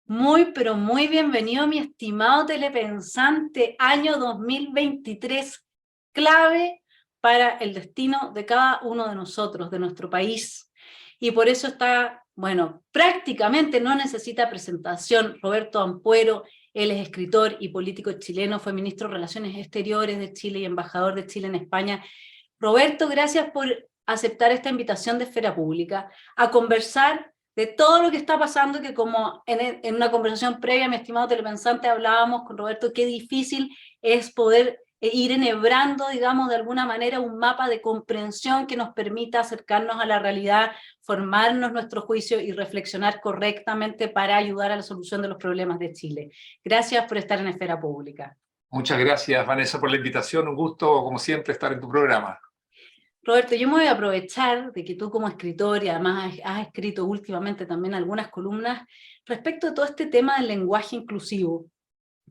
Muy, pero muy bienvenido, mi estimado telepensante, año 2023, clave para el destino de cada uno de nosotros, de nuestro país. Y por eso está, bueno, prácticamente no necesita presentación. Roberto Ampuero, él es escritor y político chileno, fue ministro de Relaciones Exteriores de Chile y embajador de Chile en España. Roberto, gracias por aceptar esta invitación de Esfera Pública a conversar de todo lo que está pasando, que como en una conversación previa, mi estimado telepensante, hablábamos con Roberto, qué difícil es poder ir enhebrando, digamos, de alguna manera un mapa de comprensión que nos permita acercarnos a la realidad, formarnos nuestro juicio y reflexionar correctamente para ayudar a la solución de los problemas de Chile. Gracias por estar en Esfera Pública. Muchas gracias, Vanessa, por la invitación. Un gusto, como siempre, estar en tu programa. Roberto, yo me voy a aprovechar de que tú como escritor y además has escrito últimamente también algunas columnas respecto a todo este tema del lenguaje inclusivo,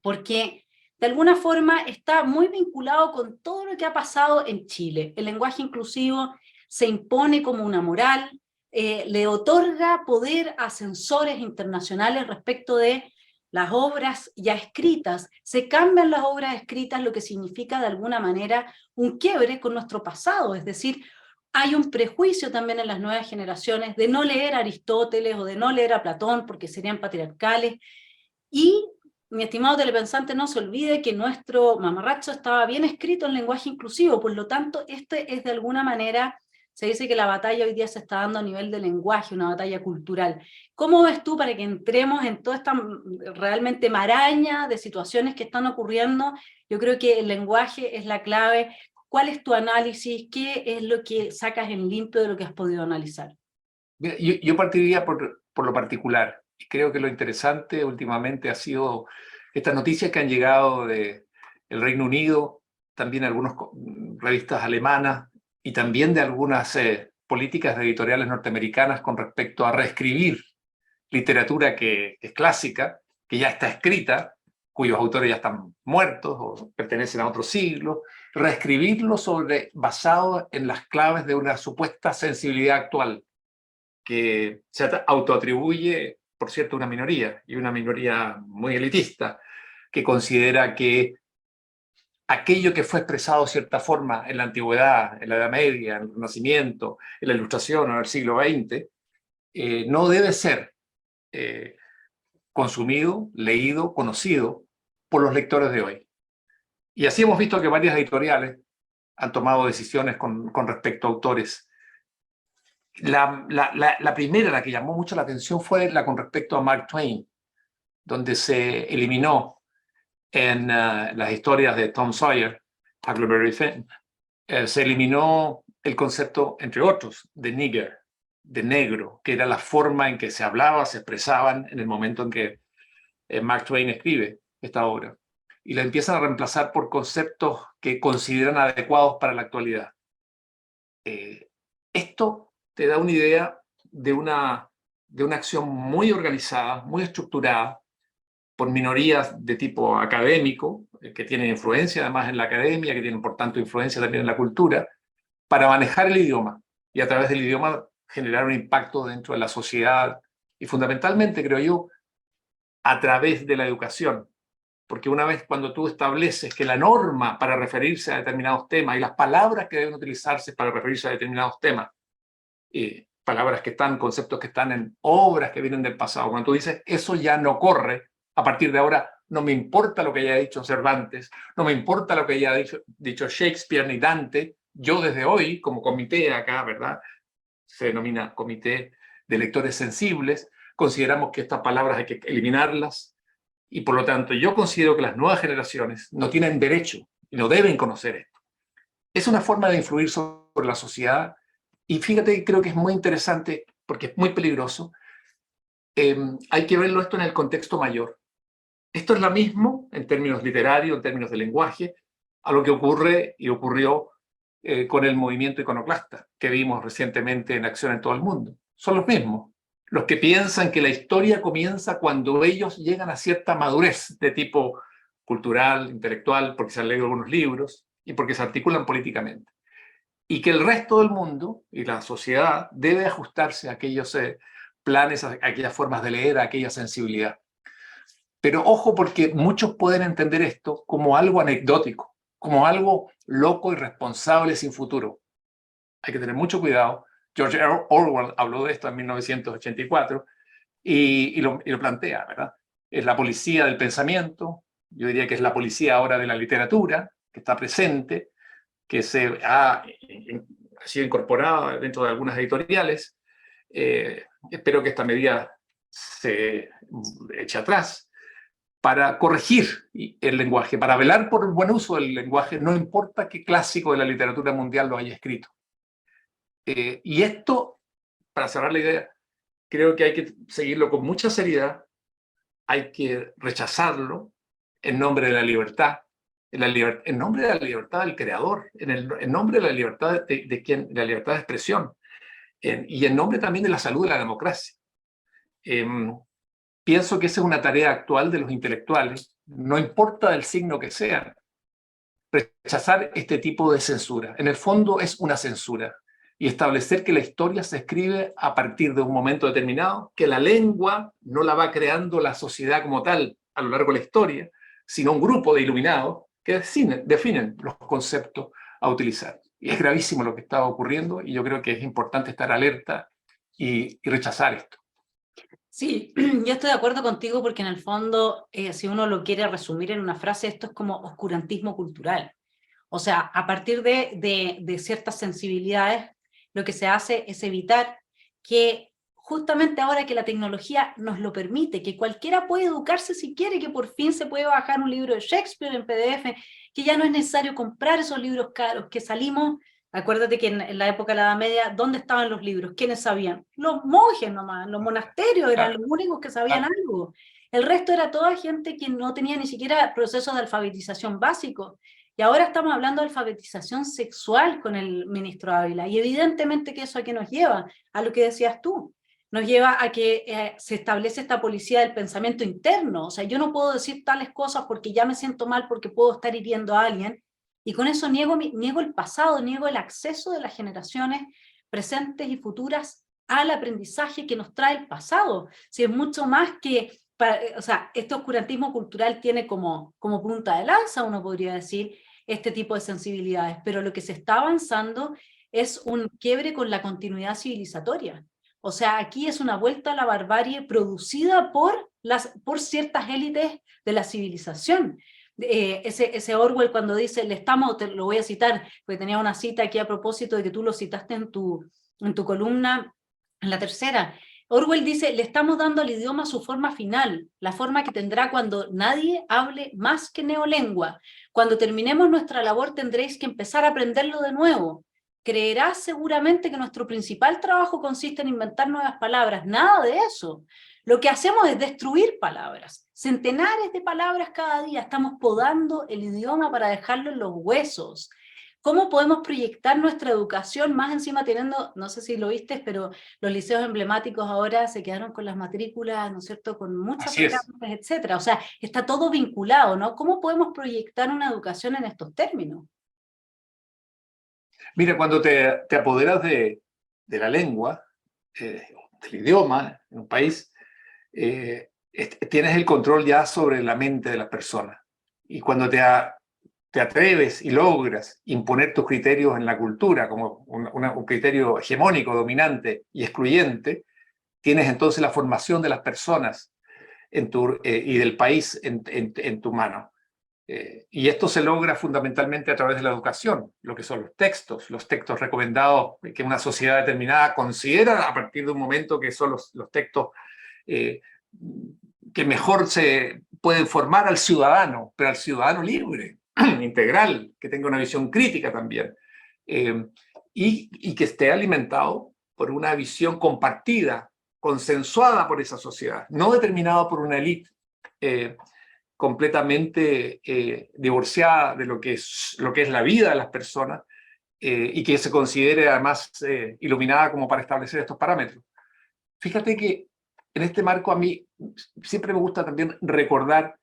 porque de alguna forma está muy vinculado con todo lo que ha pasado en Chile. El lenguaje inclusivo se impone como una moral, le otorga poder a censores internacionales respecto de las obras ya escritas. Se cambian las obras escritas, lo que significa de alguna manera un quiebre con nuestro pasado, es decir, hay un prejuicio también en las nuevas generaciones de no leer a Aristóteles o de no leer a Platón porque serían patriarcales, y mi estimado telepensante, no se olvide que nuestro mamarracho estaba bien escrito en lenguaje inclusivo, por lo tanto, este es de alguna manera, se dice que la batalla hoy día se está dando a nivel de lenguaje, una batalla cultural. ¿Cómo ves tú para que entremos en toda esta realmente maraña de situaciones que están ocurriendo? Yo creo que el lenguaje es la clave. ¿Cuál es tu análisis? ¿Qué es lo que sacas en limpio de lo que has podido analizar? Yo partiría por lo particular. Y creo que lo interesante últimamente ha sido estas noticias que han llegado del Reino Unido, también algunas revistas alemanas y también de algunas políticas editoriales norteamericanas con respecto a reescribir literatura que es clásica, que ya está escrita, cuyos autores ya están muertos o pertenecen a otro siglo, reescribirlo basado en las claves de una supuesta sensibilidad actual que se autoatribuye, por cierto, una minoría, y una minoría muy elitista, que considera que aquello que fue expresado de cierta forma en la antigüedad, en la Edad Media, en el Renacimiento, en la Ilustración o en el siglo XX, no debe ser consumido, leído, conocido por los lectores de hoy. Y así hemos visto que varias editoriales han tomado decisiones con respecto a autores. La primera, la que llamó mucho la atención, fue la con respecto a Mark Twain, donde se eliminó en las historias de Tom Sawyer, Huckleberry Finn, se eliminó el concepto, entre otros, de nigger, de negro, que era la forma en que se hablaba, se expresaban en el momento en que Mark Twain escribe esta obra. Y la empiezan a reemplazar por conceptos que consideran adecuados para la actualidad. Esto te da una idea de una acción muy organizada, muy estructurada, por minorías de tipo académico, que tienen influencia además en la academia, que tienen por tanto influencia también en la cultura, para manejar el idioma y a través del idioma generar un impacto dentro de la sociedad y fundamentalmente, creo yo, a través de la educación. Porque una vez cuando tú estableces que la norma para referirse a determinados temas y las palabras que deben utilizarse para referirse a determinados temas, palabras que están, conceptos que están en obras que vienen del pasado, cuando tú dices, eso ya no corre, a partir de ahora no me importa lo que haya dicho Cervantes, no me importa lo que haya dicho Shakespeare ni Dante, yo desde hoy, como comité acá, ¿verdad? se denomina Comité de Lectores Sensibles. Consideramos que estas palabras hay que eliminarlas, y por lo tanto yo considero que las nuevas generaciones no tienen derecho y no deben conocer esto. Es una forma de influir sobre la sociedad, y fíjate, creo que es muy interesante porque es muy peligroso. Hay que verlo esto en el contexto mayor. Esto es lo mismo en términos literarios, en términos de lenguaje, a lo que ocurre y ocurrió con el movimiento iconoclasta que vimos recientemente en acción en todo el mundo. Son los mismos, los que piensan que la historia comienza cuando ellos llegan a cierta madurez de tipo cultural, intelectual, porque se han leído algunos libros y porque se articulan políticamente. Y que el resto del mundo y la sociedad debe ajustarse a aquellos planes, a aquellas formas de leer, a aquella sensibilidad. Pero ojo, porque muchos pueden entender esto como algo anecdótico, como algo loco, irresponsable, sin futuro. Hay que tener mucho cuidado. George Orwell habló de esto en 1984 y lo plantea, ¿verdad? Es la policía del pensamiento, yo diría que es la policía ahora de la literatura, que está presente, que se ha sido incorporada dentro de algunas editoriales. Espero que esta medida se eche atrás para corregir el lenguaje, para velar por el buen uso del lenguaje, no importa qué clásico de la literatura mundial lo haya escrito. Y esto, para cerrar la idea, creo que hay que seguirlo con mucha seriedad, hay que rechazarlo en nombre de la libertad, en nombre de la libertad del creador, en nombre de la libertad de la libertad de expresión, y en nombre también de la salud de la democracia. Pienso que esa es una tarea actual de los intelectuales, no importa del signo que sean, rechazar este tipo de censura. En el fondo es una censura, y establecer que la historia se escribe a partir de un momento determinado, que la lengua no la va creando la sociedad como tal a lo largo de la historia, sino un grupo de iluminados que definen los conceptos a utilizar. Y es gravísimo lo que está ocurriendo, y yo creo que es importante estar alerta y rechazar esto. Sí, yo estoy de acuerdo contigo porque en el fondo, si uno lo quiere resumir en una frase, esto es como oscurantismo cultural. O sea, a partir de ciertas sensibilidades, lo que se hace es evitar que justamente ahora que la tecnología nos lo permite, que cualquiera puede educarse si quiere, que por fin se puede bajar un libro de Shakespeare en PDF, que ya no es necesario comprar esos libros caros, que salimos. Acuérdate que en la época de la Edad Media, ¿dónde estaban los libros? ¿Quiénes sabían? Los monjes nomás, los monasterios eran los únicos que sabían algo. El resto era toda gente que no tenía ni siquiera procesos de alfabetización básicos. Y ahora estamos hablando de alfabetización sexual con el ministro Ávila. Y evidentemente que eso a qué nos lleva, a lo que decías tú. Nos lleva a que se establece esta policía del pensamiento interno. O sea, yo no puedo decir tales cosas porque ya me siento mal porque puedo estar hiriendo a alguien. Y con eso niego el pasado, niego el acceso de las generaciones presentes y futuras al aprendizaje que nos trae el pasado. Si es mucho más que, o sea, este oscurantismo cultural tiene como punta de lanza, uno podría decir, este tipo de sensibilidades, pero lo que se está avanzando es un quiebre con la continuidad civilizatoria. O sea, aquí es una vuelta a la barbarie producida por ciertas élites de la civilización. Ese Orwell cuando dice, te lo voy a citar, porque tenía una cita aquí a propósito de que tú lo citaste en tu columna, en la tercera. Orwell dice, le estamos dando al idioma su forma final, la forma que tendrá cuando nadie hable más que neolengua. Cuando terminemos nuestra labor tendréis que empezar a aprenderlo de nuevo. Creerás seguramente que nuestro principal trabajo consiste en inventar nuevas palabras. Nada de eso. Lo que hacemos es destruir palabras, centenares de palabras cada día. Estamos podando el idioma para dejarlo en los huesos. ¿Cómo podemos proyectar nuestra educación más encima teniendo, no sé si lo viste, pero los liceos emblemáticos ahora se quedaron con las matrículas, ¿no es cierto?, con muchas vacantes, etcétera. O sea, está todo vinculado, ¿no? ¿Cómo podemos proyectar una educación en estos términos? Mira, cuando te apoderas de la lengua, del idioma en un país, tienes el control ya sobre la mente de las personas. Y cuando te atreves y logras imponer tus criterios en la cultura como un criterio hegemónico, dominante y excluyente, tienes entonces la formación de las personas y del país en tu mano. Y esto se logra fundamentalmente a través de la educación, lo que son los textos recomendados que una sociedad determinada considera a partir de un momento que son los textos que mejor se pueden formar al ciudadano, pero al ciudadano libre, integral, que tenga una visión crítica también, y que esté alimentado por una visión compartida, consensuada por esa sociedad, no determinado por una élite completamente divorciada de lo que es la vida de las personas y que se considere además iluminada como para establecer estos parámetros. Fíjate que en este marco a mí siempre me gusta también recordar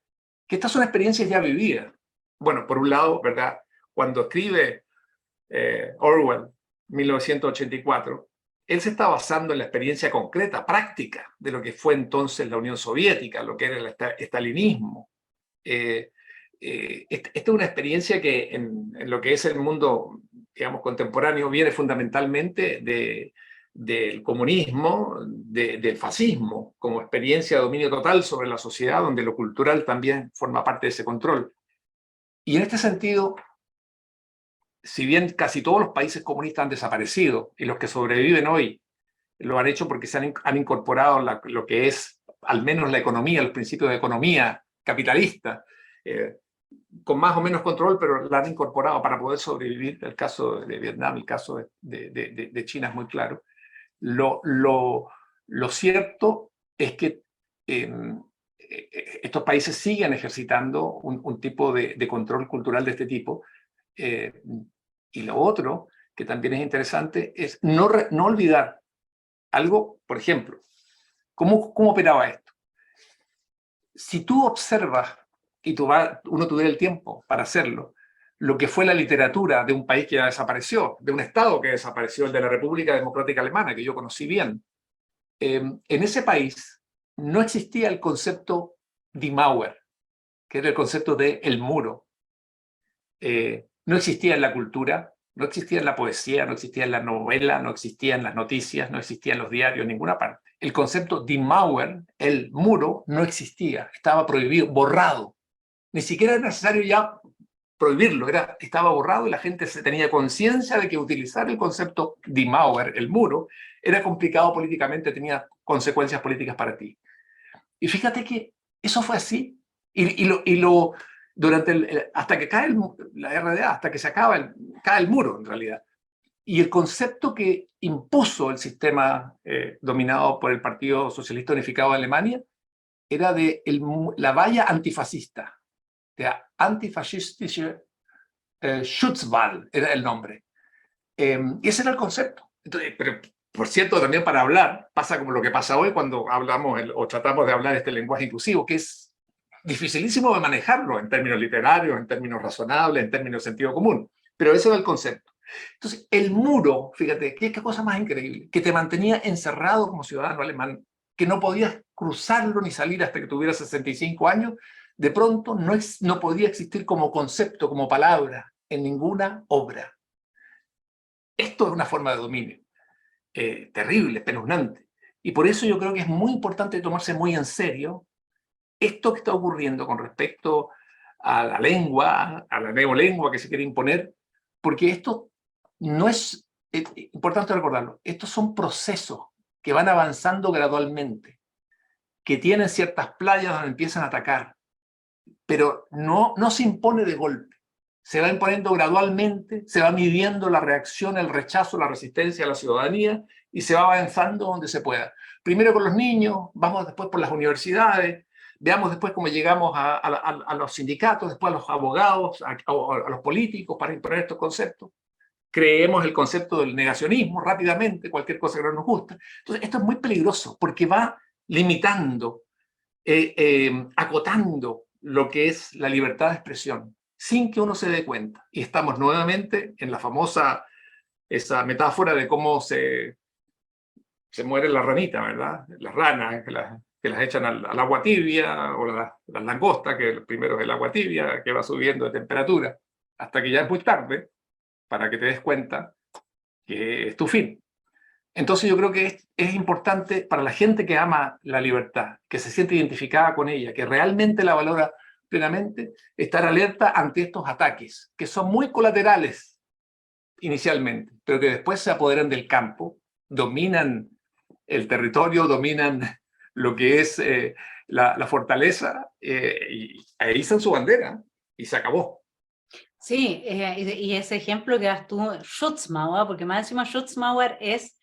que estas son experiencias ya vividas. Bueno, por un lado, ¿verdad? Cuando escribe Orwell, 1984, él se está basando en la experiencia concreta, práctica, de lo que fue entonces la Unión Soviética, lo que era el estalinismo. Esta es una experiencia que en lo que es el mundo, digamos, contemporáneo viene fundamentalmente del comunismo, del fascismo, como experiencia de dominio total sobre la sociedad, donde lo cultural también forma parte de ese control. Y en este sentido, si bien casi todos los países comunistas han desaparecido, y los que sobreviven hoy lo han hecho porque han incorporado lo que es al menos la economía, los principios de economía capitalista, con más o menos control, pero la han incorporado para poder sobrevivir. El caso de Vietnam, el caso de China es muy claro. Lo cierto es que estos países siguen ejercitando un tipo de control cultural de este tipo. Y lo otro, que también es interesante, es no olvidar algo, por ejemplo, ¿cómo operaba esto? Si tú observas, y uno tuviera el tiempo para hacerlo, lo que fue la literatura de un país que ya desapareció, de un Estado que desapareció, el de la República Democrática Alemana, que yo conocí bien, en ese país no existía el concepto Die Mauer, que era el concepto de el muro. No existía en la cultura, no existía en la poesía, no existía en la novela, no existía en las noticias, no existía en los diarios, en ninguna parte. El concepto Die Mauer, el muro, no existía, estaba prohibido, borrado. Ni siquiera era necesario ya prohibirlo, estaba borrado y la gente se tenía conciencia de que utilizar el concepto Die Mauer, el muro, era complicado políticamente, tenía consecuencias políticas para ti. Y fíjate que eso fue así. Durante hasta que cae la RDA, hasta que cae el muro en realidad. Y el concepto que impuso el sistema dominado por el Partido Socialista Unificado de Alemania era de la valla antifascista, der antifaschistische Schutzwall era el nombre. Y ese era el concepto. Entonces, pero, por cierto, también para hablar, pasa como lo que pasa hoy cuando hablamos o tratamos de hablar este lenguaje inclusivo, que es dificilísimo de manejarlo en términos literarios, en términos razonables, en términos de sentido común. Pero ese era el concepto. Entonces, el muro, fíjate, qué cosa más increíble, que te mantenía encerrado como ciudadano alemán, que no podías cruzarlo ni salir hasta que tuvieras 65 años, de pronto no podía existir como concepto, como palabra, en ninguna obra. Esto es una forma de dominio terrible, espeluznante. Y por eso yo creo que es muy importante tomarse muy en serio esto que está ocurriendo con respecto a la lengua, a la neolengua que se quiere imponer, porque esto no es importante recordarlo, estos son procesos que van avanzando gradualmente, que tienen ciertas playas donde empiezan a atacar, pero no se impone de golpe. Se va imponiendo gradualmente, se va midiendo la reacción, el rechazo, la resistencia a la ciudadanía y se va avanzando donde se pueda. Primero con los niños, vamos después por las universidades, veamos después cómo llegamos a los sindicatos, después a los abogados, a los políticos para imponer estos conceptos. Creemos el concepto del negacionismo rápidamente, cualquier cosa que no nos gusta. Entonces, esto es muy peligroso porque va limitando, acotando lo que es la libertad de expresión, sin que uno se dé cuenta. Y estamos nuevamente en la famosa, esa metáfora de cómo se muere la ranita, ¿verdad? Las ranas que las echan al agua tibia, o las langostas, que primero es el agua tibia, que va subiendo de temperatura, hasta que ya es muy tarde, para que te des cuenta que es tu fin. Entonces yo creo que es importante para la gente que ama la libertad, que se siente identificada con ella, que realmente la valora plenamente, estar alerta ante estos ataques, que son muy colaterales inicialmente, pero que después se apoderan del campo, dominan el territorio, dominan lo que es la fortaleza, y ahí izan su bandera y se acabó. Sí, y ese ejemplo que das tú, Schutzmauer, porque más encima Schutzmauer es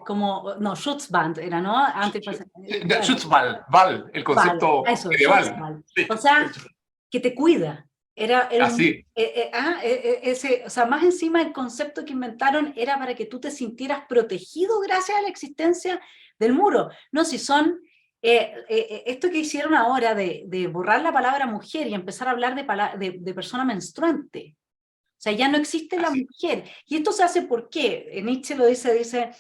como, no, Schutzband era, ¿no? Antes, claro, Schutzwall, el Wall, concepto eso, medieval. Schutzwall. Sí, O sea, que te cuida. Era así. o sea, más encima el concepto que inventaron era para que tú te sintieras protegido gracias a la existencia del muro. No, si son, esto que hicieron ahora de borrar la palabra mujer y empezar a hablar de persona menstruante. O sea, ya no existe la Así. mujer. Y esto se hace ¿por qué? Nietzsche lo dice,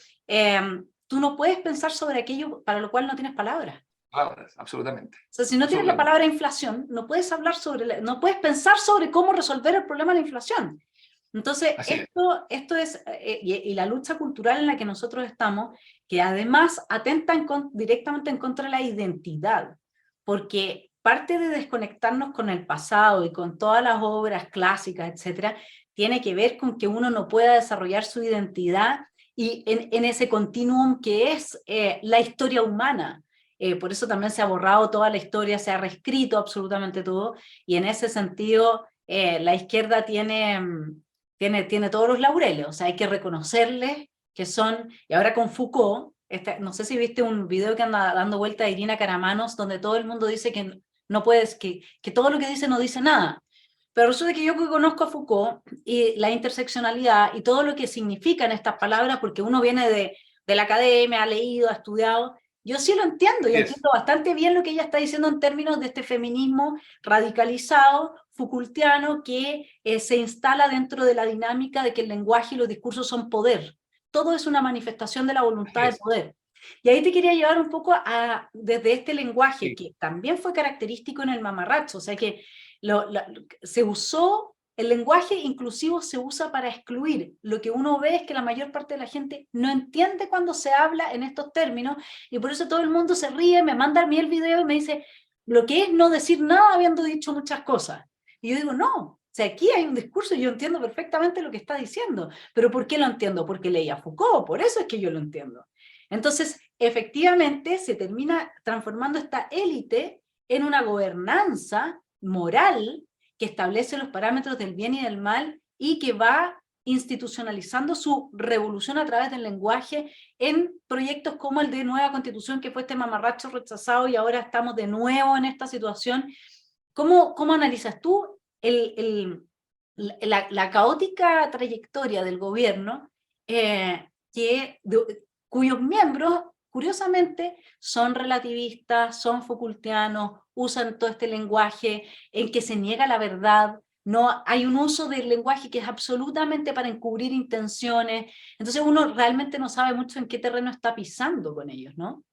tú no puedes pensar sobre aquello para lo cual no tienes palabras. Palabras, absolutamente. O sea, si no tienes la palabra inflación, no puedes hablar no puedes pensar sobre cómo resolver el problema de la inflación. Entonces, esto es, y la lucha cultural en la que nosotros estamos, que además atenta directamente en contra de la identidad, porque parte de desconectarnos con el pasado y con todas las obras clásicas, etcétera, tiene que ver con que uno no pueda desarrollar su identidad y en ese continuum que es la historia humana. Por eso también se ha borrado toda la historia, se ha reescrito absolutamente todo, y en ese sentido la izquierda tiene todos los laureles, o sea, hay que reconocerles que son, y ahora con Foucault, no sé si viste un video que anda dando vuelta de Irina Karamanos, donde todo el mundo dice que no puedes, que todo lo que dice no dice nada. Pero resulta que yo conozco a Foucault y la interseccionalidad y todo lo que significan estas palabras, porque uno viene de la academia, ha leído, ha estudiado, yo sí lo entiendo, y entiendo bastante bien lo que ella está diciendo en términos de este feminismo radicalizado, Foucaultiano, que se instala dentro de la dinámica de que el lenguaje y los discursos son poder. Todo es una manifestación de la voluntad de poder. Y ahí te quería llevar un poco desde este lenguaje, que también fue característico en el mamarracho, o sea que se usó, el lenguaje inclusivo se usa para excluir. Lo que uno ve es que la mayor parte de la gente no entiende cuando se habla en estos términos, y por eso todo el mundo se ríe, me manda a mí el video y me dice, lo que es no decir nada habiendo dicho muchas cosas. Y yo digo, no, o sea, aquí hay un discurso y yo entiendo perfectamente lo que está diciendo. ¿Pero por qué lo entiendo? Porque leía Foucault, por eso es que yo lo entiendo. Entonces, efectivamente, se termina transformando esta élite en una gobernanza moral que establece los parámetros del bien y del mal y que va institucionalizando su revolución a través del lenguaje en proyectos como el de Nueva Constitución, que fue este mamarracho rechazado y ahora estamos de nuevo en esta situación. ¿Cómo analizas tú la caótica trayectoria del gobierno cuyos miembros, curiosamente, son relativistas, son Foucaultianos, usan todo este lenguaje en que se niega la verdad, no hay un uso del lenguaje que es absolutamente para encubrir intenciones, entonces uno realmente no sabe mucho en qué terreno está pisando con ellos, ¿no?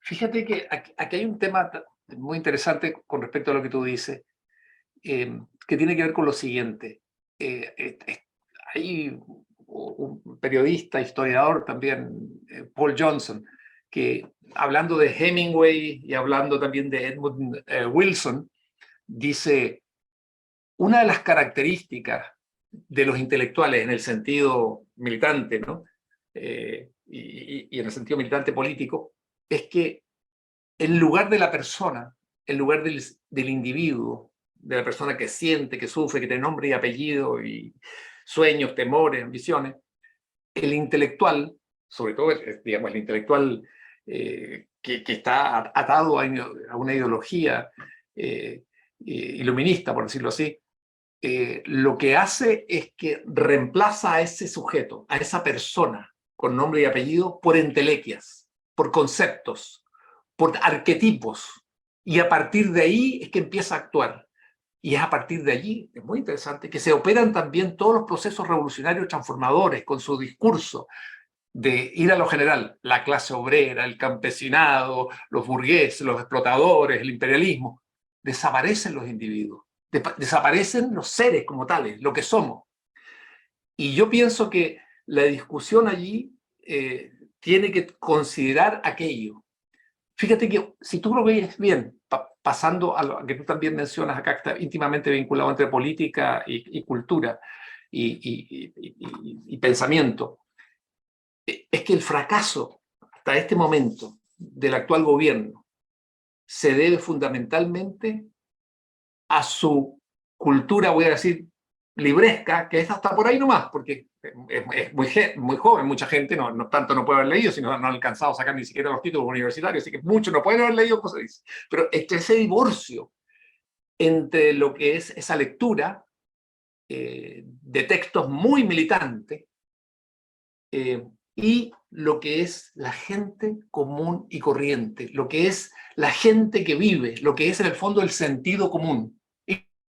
Fíjate que aquí hay un tema muy interesante con respecto a lo que tú dices, que tiene que ver con lo siguiente. Hay un periodista, historiador también, Paul Johnson, que hablando de Hemingway y hablando también de Edmund Wilson, dice, una de las características de los intelectuales en el sentido militante, ¿no? Y en el sentido militante político, es que en lugar de la persona, en lugar del individuo, de la persona que siente, que sufre, que tiene nombre y apellido, y sueños, temores, ambiciones, el intelectual, sobre todo, digamos, el intelectual que está atado a una ideología iluminista, por decirlo así, lo que hace es que reemplaza a ese sujeto, a esa persona con nombre y apellido, por entelequias, por conceptos, por arquetipos, y a partir de ahí es que empieza a actuar. Y es a partir de allí, es muy interesante, que se operan también todos los procesos revolucionarios transformadores con su discurso de ir a lo general, la clase obrera, el campesinado, los burgueses, los explotadores, el imperialismo. Desaparecen los individuos, desaparecen los seres como tales, lo que somos. Y yo pienso que la discusión allí tiene que considerar aquello. Fíjate que si tú lo ves bien, pasando a lo que tú también mencionas acá, que está íntimamente vinculado entre política y cultura y pensamiento, es que el fracaso hasta este momento del actual gobierno se debe fundamentalmente a su cultura, voy a decir, libresca, que es hasta por ahí nomás, porque es muy joven, mucha gente no tanto no puede haber leído, sino no ha alcanzado a sacar ni siquiera los títulos universitarios, así que muchos no pueden haber leído, como se dice. Pero ese divorcio entre lo que es esa lectura de textos muy militantes y lo que es la gente común y corriente, lo que es la gente que vive, lo que es en el fondo el sentido común.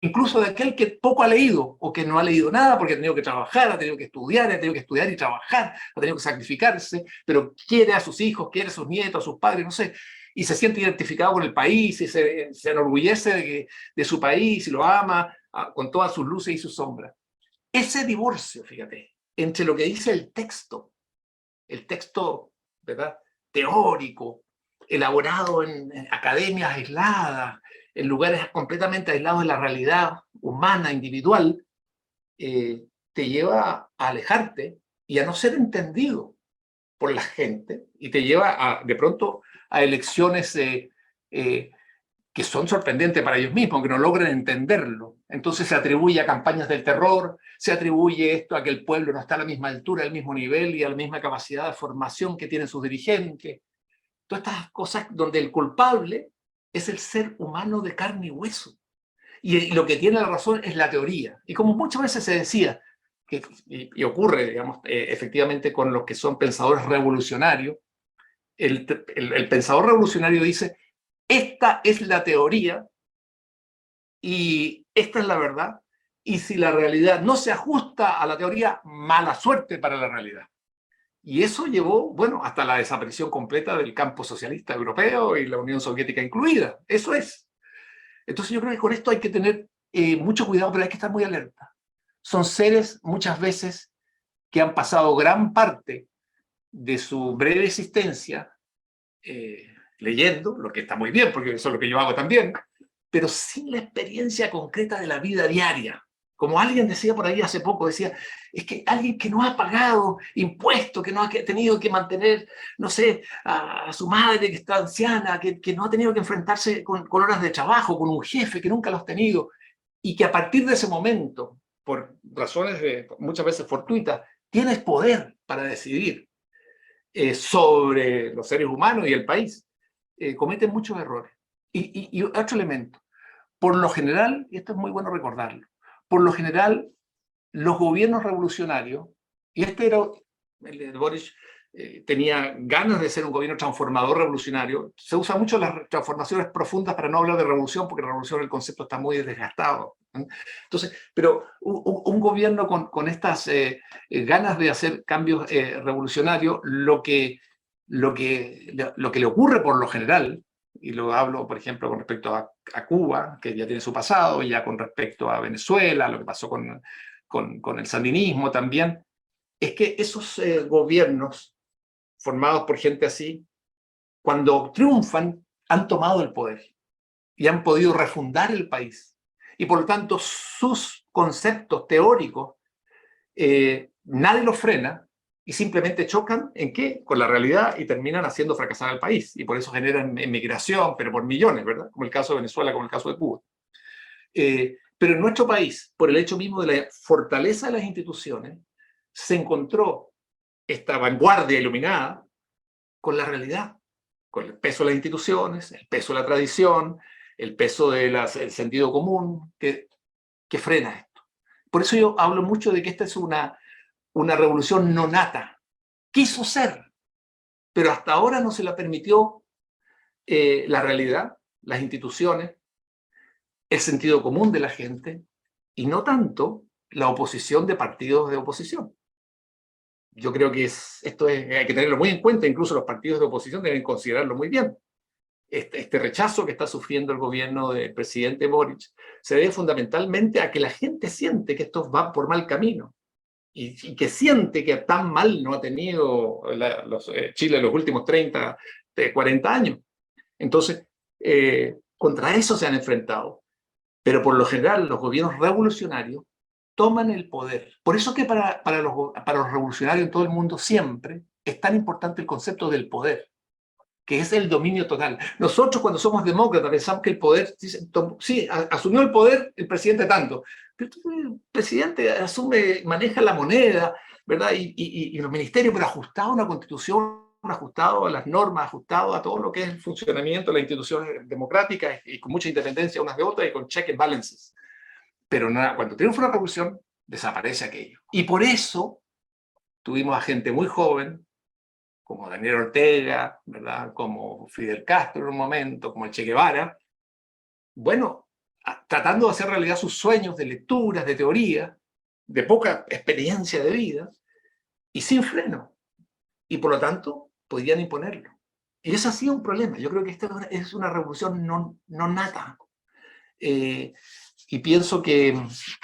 Incluso de aquel que poco ha leído o que no ha leído nada porque ha tenido que trabajar, ha tenido que estudiar y trabajar, ha tenido que sacrificarse, pero quiere a sus hijos, quiere a sus nietos, a sus padres, no sé, y se siente identificado con el país y se enorgullece de su país y lo ama con todas sus luces y sus sombras. Ese divorcio, fíjate, entre lo que dice el texto, ¿verdad?, teórico, elaborado en academias aisladas, en lugares completamente aislados de la realidad humana, individual, te lleva a alejarte y a no ser entendido por la gente, y te lleva de pronto a elecciones que son sorprendentes para ellos mismos, que no logran entenderlo. Entonces se atribuye a campañas del terror, se atribuye esto a que el pueblo no está a la misma altura, al mismo nivel y a la misma capacidad de formación que tienen sus dirigentes. Todas estas cosas donde el culpable es el ser humano de carne y hueso. Y lo que tiene la razón es la teoría. Y como muchas veces se decía, y ocurre, digamos, efectivamente con los que son pensadores revolucionarios, el pensador revolucionario dice, esta es la teoría y esta es la verdad, y si la realidad no se ajusta a la teoría, mala suerte para la realidad. Y eso llevó, bueno, hasta la desaparición completa del campo socialista europeo y la Unión Soviética incluida. Eso es. Entonces yo creo que con esto hay que tener mucho cuidado, pero hay que estar muy alerta. Son seres muchas veces que han pasado gran parte de su breve existencia leyendo, lo que está muy bien, porque eso es lo que yo hago también, pero sin la experiencia concreta de la vida diaria. Como alguien decía por ahí hace poco, decía, es que alguien que no ha pagado impuestos, que no ha tenido que mantener, no sé, a su madre que está anciana, que no ha tenido que enfrentarse con horas de trabajo, con un jefe que nunca lo ha tenido, y que a partir de ese momento, por razones muchas veces fortuitas, tienes poder para decidir sobre los seres humanos y el país, cometen muchos errores. Y otro elemento, por lo general, y esto es muy bueno recordarlo, por lo general, los gobiernos revolucionarios, y este era, el Boric tenía ganas de ser un gobierno transformador revolucionario, se usa mucho las transformaciones profundas para no hablar de revolución, porque la revolución, el concepto está muy desgastado. Entonces, pero un gobierno con estas ganas de hacer cambios revolucionarios, lo que le ocurre por lo general, y lo hablo, por ejemplo, con respecto a Cuba, que ya tiene su pasado, y ya con respecto a Venezuela, lo que pasó con el sandinismo también, es que esos gobiernos formados por gente así, cuando triunfan, han tomado el poder y han podido refundar el país. Y por lo tanto, sus conceptos teóricos, nadie los frena y simplemente chocan ¿en qué? Con la realidad y terminan haciendo fracasar al país. Y por eso generan emigración, pero por millones, ¿verdad? Como el caso de Venezuela, como el caso de Cuba. Pero en nuestro país, por el hecho mismo de la fortaleza de las instituciones, se encontró esta vanguardia iluminada con la realidad, con el peso de las instituciones, el peso de la tradición, el peso del sentido común que frena esto. Por eso yo hablo mucho de que esta es una revolución no nata. Quiso ser, pero hasta ahora no se la permitió la realidad, las instituciones, el sentido común de la gente, y no tanto la oposición de partidos de oposición. Yo creo que hay que tenerlo muy en cuenta, incluso los partidos de oposición deben considerarlo muy bien. Este rechazo que está sufriendo el gobierno del presidente Boric se debe fundamentalmente a que la gente siente que esto va por mal camino y que siente que tan mal no ha tenido Chile en los últimos 30, 40 años. Entonces, contra eso se han enfrentado. Pero por lo general, los gobiernos revolucionarios toman el poder. Por eso que para los revolucionarios en todo el mundo siempre es tan importante el concepto del poder, que es el dominio total. Nosotros cuando somos demócratas pensamos que el poder, sí, asumió el poder el presidente tanto, pero el presidente maneja la moneda, ¿verdad? Y los ministerios, pero ajustado a una constitución, ajustado a las normas, ajustado a todo lo que es el funcionamiento de las instituciones democráticas y con mucha independencia unas de otras y con check and balances. Pero nada, cuando triunfa una revolución, desaparece aquello. Y por eso tuvimos a gente muy joven, como Daniel Ortega, ¿verdad? Como Fidel Castro en un momento, como el Che Guevara, bueno, tratando de hacer realidad sus sueños de lecturas, de teoría, de poca experiencia de vida, y sin freno. Y por lo tanto, podían imponerlo. Y eso ha sido un problema. Yo creo que esta es una revolución no nata. Y pienso que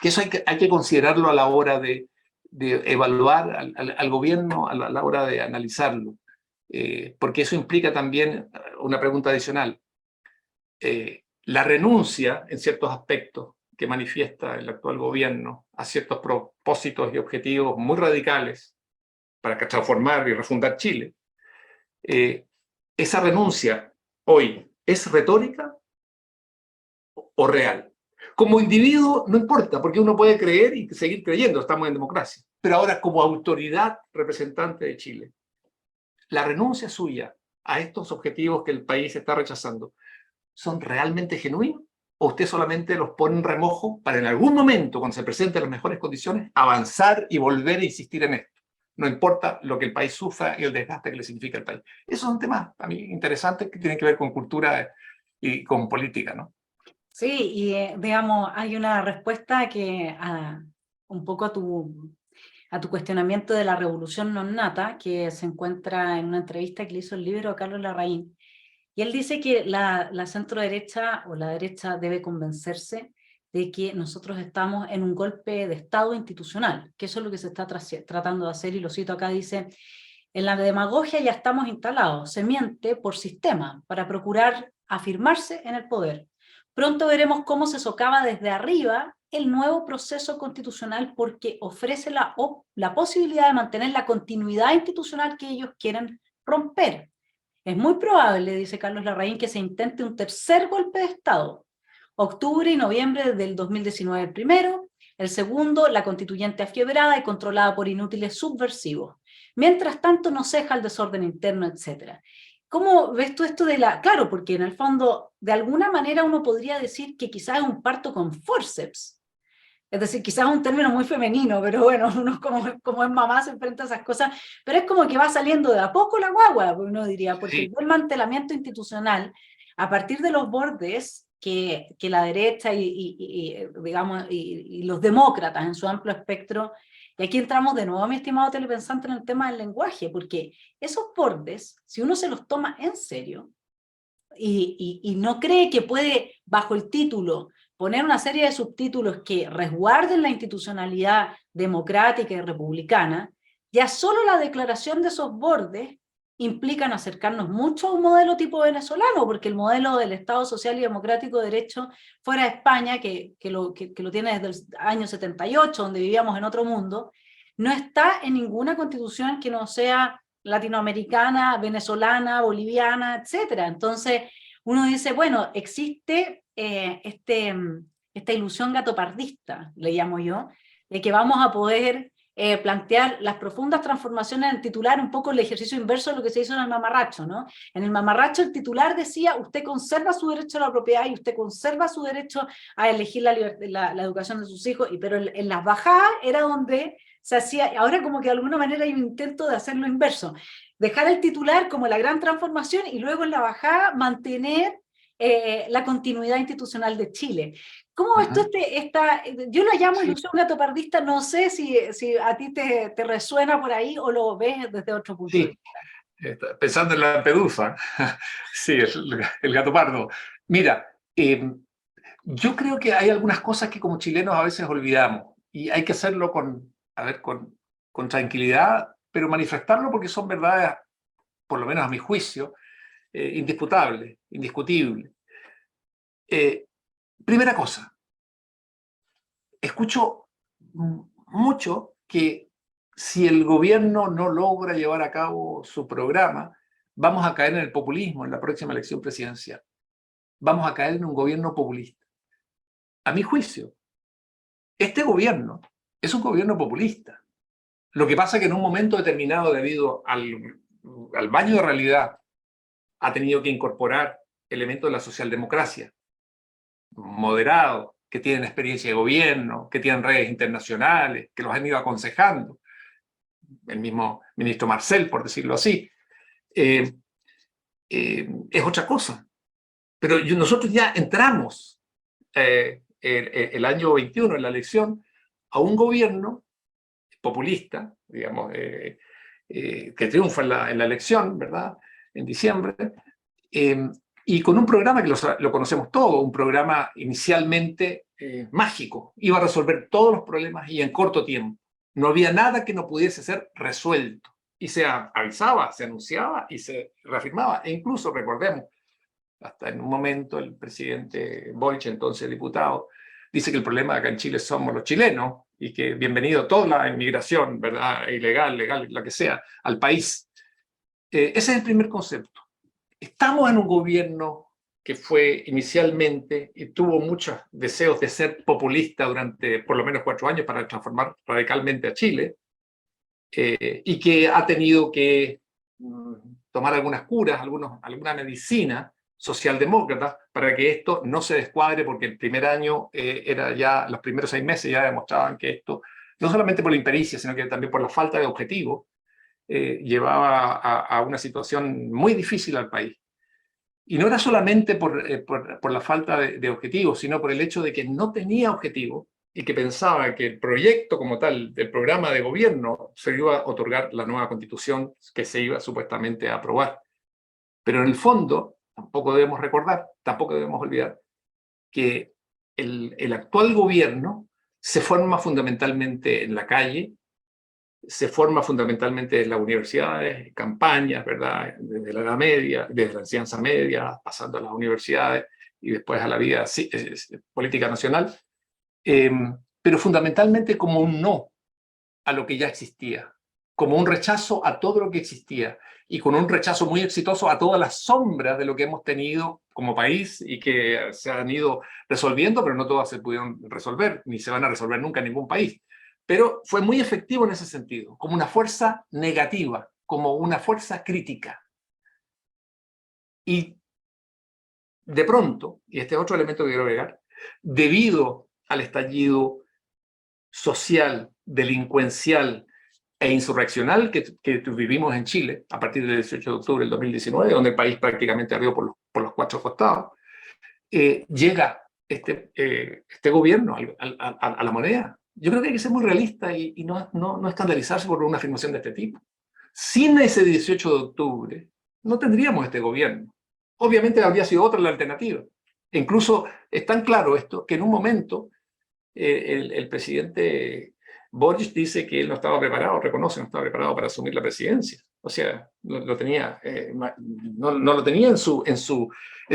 eso hay que considerarlo a la hora de evaluar al gobierno, a la hora de analizarlo. Porque eso implica también una pregunta adicional. La renuncia, en ciertos aspectos, que manifiesta el actual gobierno a ciertos propósitos y objetivos muy radicales para transformar y refundar Chile, esa renuncia hoy es retórica o real. Como individuo no importa, porque uno puede creer y seguir creyendo, estamos en democracia. Pero ahora como autoridad representante de Chile, la renuncia suya a estos objetivos que el país está rechazando, ¿son realmente genuinos? ¿O usted solamente los pone en remojo para en algún momento, cuando se presenten las mejores condiciones, avanzar y volver a insistir en esto? No importa lo que el país sufra y el desgaste que le significa el país. Esos son temas a mí interesantes que tienen que ver con cultura y con política, ¿no? Sí, y digamos, hay una respuesta que un poco a tu cuestionamiento de la revolución non nata, que se encuentra en una entrevista que le hizo el libro a Carlos Larraín. Y él dice que la centro derecha o la derecha debe convencerse de que nosotros estamos en un golpe de Estado institucional, que eso es lo que se está tratando de hacer, y lo cito acá, dice: en la demagogia ya estamos instalados, se miente por sistema para procurar afirmarse en el poder. Pronto veremos cómo se socava desde arriba el nuevo proceso constitucional porque ofrece la posibilidad de mantener la continuidad institucional que ellos quieren romper. Es muy probable, dice Carlos Larraín, que se intente un tercer golpe de Estado. Octubre y noviembre del 2019 el primero, el segundo, la constituyente afiebrada y controlada por inútiles subversivos. Mientras tanto no ceja el desorden interno, etc. ¿Cómo ves tú esto de la...? Claro, porque en el fondo, de alguna manera uno podría decir que quizás es un parto con forceps. Es decir, quizás es un término muy femenino, pero bueno, uno como es mamá se enfrenta a esas cosas, pero es como que va saliendo de a poco la guagua, uno diría, porque Sí. el mantelamiento institucional, a partir de los bordes que la derecha digamos, y los demócratas en su amplio espectro, y aquí entramos de nuevo, mi estimado telepensante, en el tema del lenguaje, porque esos bordes, si uno se los toma en serio, y no cree que puede, bajo el título, poner una serie de subtítulos que resguarden la institucionalidad democrática y republicana, ya solo la declaración de esos bordes implican acercarnos mucho a un modelo tipo venezolano, porque el modelo del Estado social y democrático de derecho fuera de España, que lo tiene desde el año 78, donde vivíamos en otro mundo, no está en ninguna constitución que no sea latinoamericana, venezolana, boliviana, etcétera. Entonces uno dice, bueno, existe esta ilusión gatopardista, le llamo yo, de que vamos a poder plantear las profundas transformaciones en titular, un poco el ejercicio inverso de lo que se hizo en el mamarracho, ¿no? En el mamarracho el titular decía: usted conserva su derecho a la propiedad y usted conserva su derecho a elegir la educación de sus hijos, pero en las bajadas era donde se hacía, ahora como que de alguna manera hay un intento de hacer lo inverso, dejar el titular como la gran transformación y luego en la bajada mantener la continuidad institucional de Chile. ¿Cómo ves tú yo lo llamo ilusión gatopardista, no sé si a ti te resuena por ahí o lo ves desde otro punto de Sí, vista? pensando en la Lampedusa, sí, el gato pardo. Mira, yo creo que hay algunas cosas que como chilenos a veces olvidamos y hay que hacerlo con tranquilidad, pero manifestarlo porque son verdades, por lo menos a mi juicio, indisputable, indiscutible. Primera cosa, escucho mucho que si el gobierno no logra llevar a cabo su programa, vamos a caer en el populismo en la próxima elección presidencial. Vamos a caer en un gobierno populista. A mi juicio, este gobierno es un gobierno populista. Lo que pasa es que en un momento determinado, debido al baño de realidad, ha tenido que incorporar elementos de la socialdemocracia, moderados, que tienen experiencia de gobierno, que tienen redes internacionales, que los han ido aconsejando. El mismo ministro Marcel, por decirlo así. Es otra cosa. Pero nosotros ya entramos el año 21 en la elección a un gobierno populista, digamos, que triunfa en la elección, ¿verdad?, en diciembre, y con un programa que lo conocemos todos, un programa inicialmente mágico. Iba a resolver todos los problemas y en corto tiempo. No había nada que no pudiese ser resuelto. Y se avisaba, se anunciaba y se reafirmaba. E incluso, recordemos, hasta en un momento el presidente Boric, entonces diputado, dice que el problema acá en Chile somos los chilenos y que bienvenido toda la inmigración, ¿verdad?, ilegal, legal, la que sea, al país. Ese es el primer concepto. Estamos en un gobierno que fue inicialmente y tuvo muchos deseos de ser populista durante por lo menos 4 años para transformar radicalmente a Chile, y que ha tenido que tomar algunas curas, alguna medicina socialdemócrata para que esto no se descuadre, porque el primer año los primeros 6 meses ya demostraban que esto, no solamente por la impericia, sino que también por la falta de objetivo, llevaba a una situación muy difícil al país. Y no era solamente por la falta de objetivos, sino por el hecho de que no tenía objetivo y que pensaba que el proyecto como tal del programa de gobierno se iba a otorgar la nueva constitución que se iba supuestamente a aprobar. Pero en el fondo, tampoco debemos olvidar que el actual gobierno se forma fundamentalmente en la calle, se forma fundamentalmente en las universidades, campañas, ¿verdad?, desde la Edad Media, desde la enseñanza media, pasando a las universidades y después a la vida política nacional, pero fundamentalmente como un no a lo que ya existía, como un rechazo a todo lo que existía y con un rechazo muy exitoso a todas las sombras de lo que hemos tenido como país y que se han ido resolviendo, pero no todas se pudieron resolver, ni se van a resolver nunca en ningún país. Pero fue muy efectivo en ese sentido, como una fuerza negativa, como una fuerza crítica. Y de pronto, y este es otro elemento que quiero agregar, debido al estallido social, delincuencial e insurreccional que vivimos en Chile a partir del 18 de octubre del 2019, donde el país prácticamente ardió por los 4 costados, llega este gobierno a la moneda. Yo creo que hay que ser muy realista y no escandalizarse por una afirmación de este tipo. Sin ese 18 de octubre no tendríamos este gobierno. Obviamente habría sido otra la alternativa. E incluso es tan claro esto que en un momento el presidente Boric dice que él no estaba preparado, reconoce, no estaba preparado para asumir la presidencia. O sea, no lo tenía en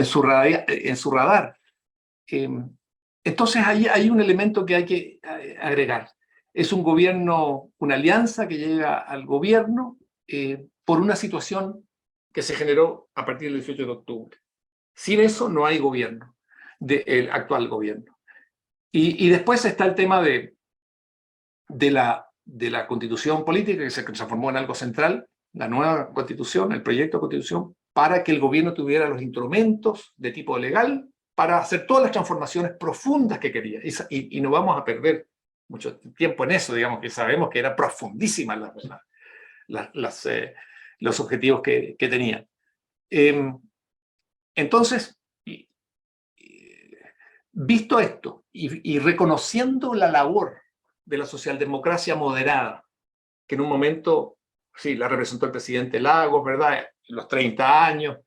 su radar. Entonces hay un elemento que hay que agregar. Es un gobierno, una alianza que llega al gobierno por una situación que se generó a partir del 18 de octubre. Sin eso no hay gobierno, el actual gobierno. Y después está el tema de la constitución política que se transformó en algo central, la nueva constitución, el proyecto de constitución, para que el gobierno tuviera los instrumentos de tipo legal para hacer todas las transformaciones profundas que quería. Y no vamos a perder mucho tiempo en eso, digamos, que sabemos que eran profundísimas los objetivos que tenían. Entonces, visto esto y reconociendo la labor de la socialdemocracia moderada, que en un momento, sí, la representó el presidente Lagos, ¿verdad?, los 30 años,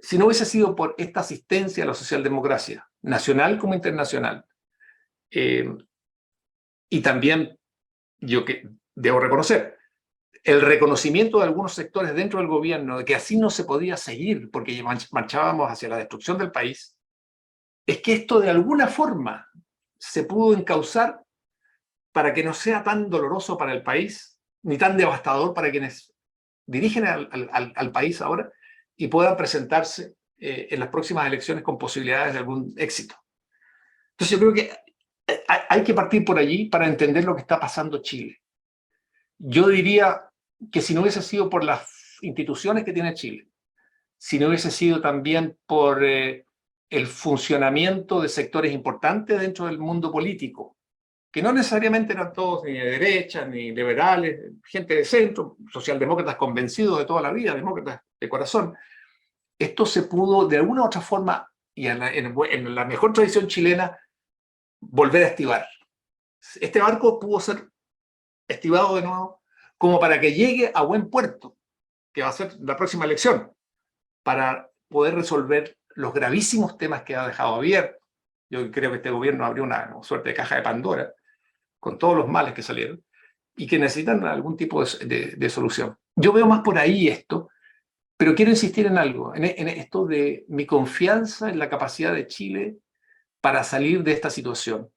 si no hubiese sido por esta asistencia a la socialdemocracia, nacional como internacional, y también yo que debo reconocer, el reconocimiento de algunos sectores dentro del gobierno de que así no se podía seguir porque marchábamos hacia la destrucción del país, es que esto de alguna forma se pudo encauzar para que no sea tan doloroso para el país, ni tan devastador para quienes dirigen al país ahora y puedan presentarse en las próximas elecciones con posibilidades de algún éxito. Entonces yo creo que hay que partir por allí para entender lo que está pasando en Chile. Yo diría que si no hubiese sido por las instituciones que tiene Chile, si no hubiese sido también por el funcionamiento de sectores importantes dentro del mundo político, que no necesariamente eran todos ni de derecha, ni liberales, gente de centro, socialdemócratas convencidos de toda la vida, demócratas de corazón, esto se pudo de alguna u otra forma, y en la mejor tradición chilena, volver a activar. Este barco pudo ser activado de nuevo como para que llegue a buen puerto, que va a ser la próxima elección, para poder resolver los gravísimos temas que ha dejado abiertos. Yo creo que este gobierno abrió una suerte de caja de Pandora con todos los males que salieron y que necesitan algún tipo de solución. Yo veo más por ahí esto, pero quiero insistir en algo, en esto de mi confianza en la capacidad de Chile para salir de esta situación.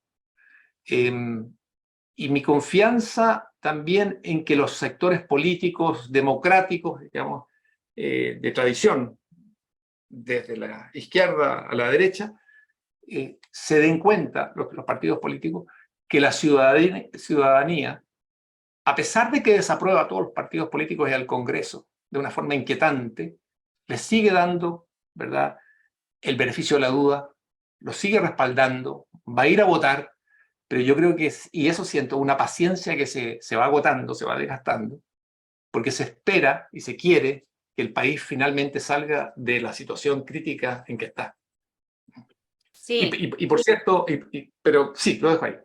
Y mi confianza también en que los sectores políticos democráticos, digamos, de tradición, desde la izquierda a la derecha, se den cuenta, los partidos políticos, que la ciudadanía, a pesar de que desaprueba a todos los partidos políticos y al Congreso de una forma inquietante, les sigue dando, ¿verdad?, el beneficio de la duda, lo sigue respaldando, va a ir a votar, pero yo creo que, y eso siento, una paciencia que se va agotando, se va desgastando, porque se espera y se quiere que el país finalmente salga de la situación crítica en que está. Sí. Y por cierto, pero sí, lo dejo ahí.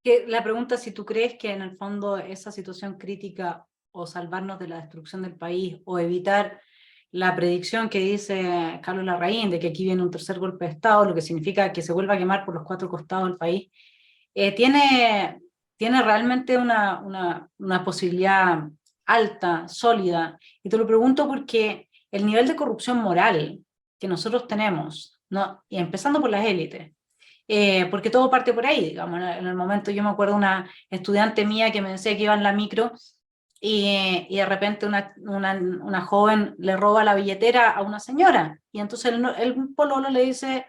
Que la pregunta es si tú crees que en el fondo esa situación crítica o salvarnos de la destrucción del país o evitar la predicción que dice Carlos Larraín de que aquí viene un tercer golpe de Estado, lo que significa que se vuelva a quemar por los cuatro costados del país, tiene realmente una posibilidad alta, sólida. Y te lo pregunto porque el nivel de corrupción moral que nosotros tenemos, ¿no? Y empezando por las élites, porque todo parte por ahí, digamos. En el momento yo me acuerdo de una estudiante mía que me decía que iba en la micro y de repente una joven le roba la billetera a una señora, y entonces el pololo le dice,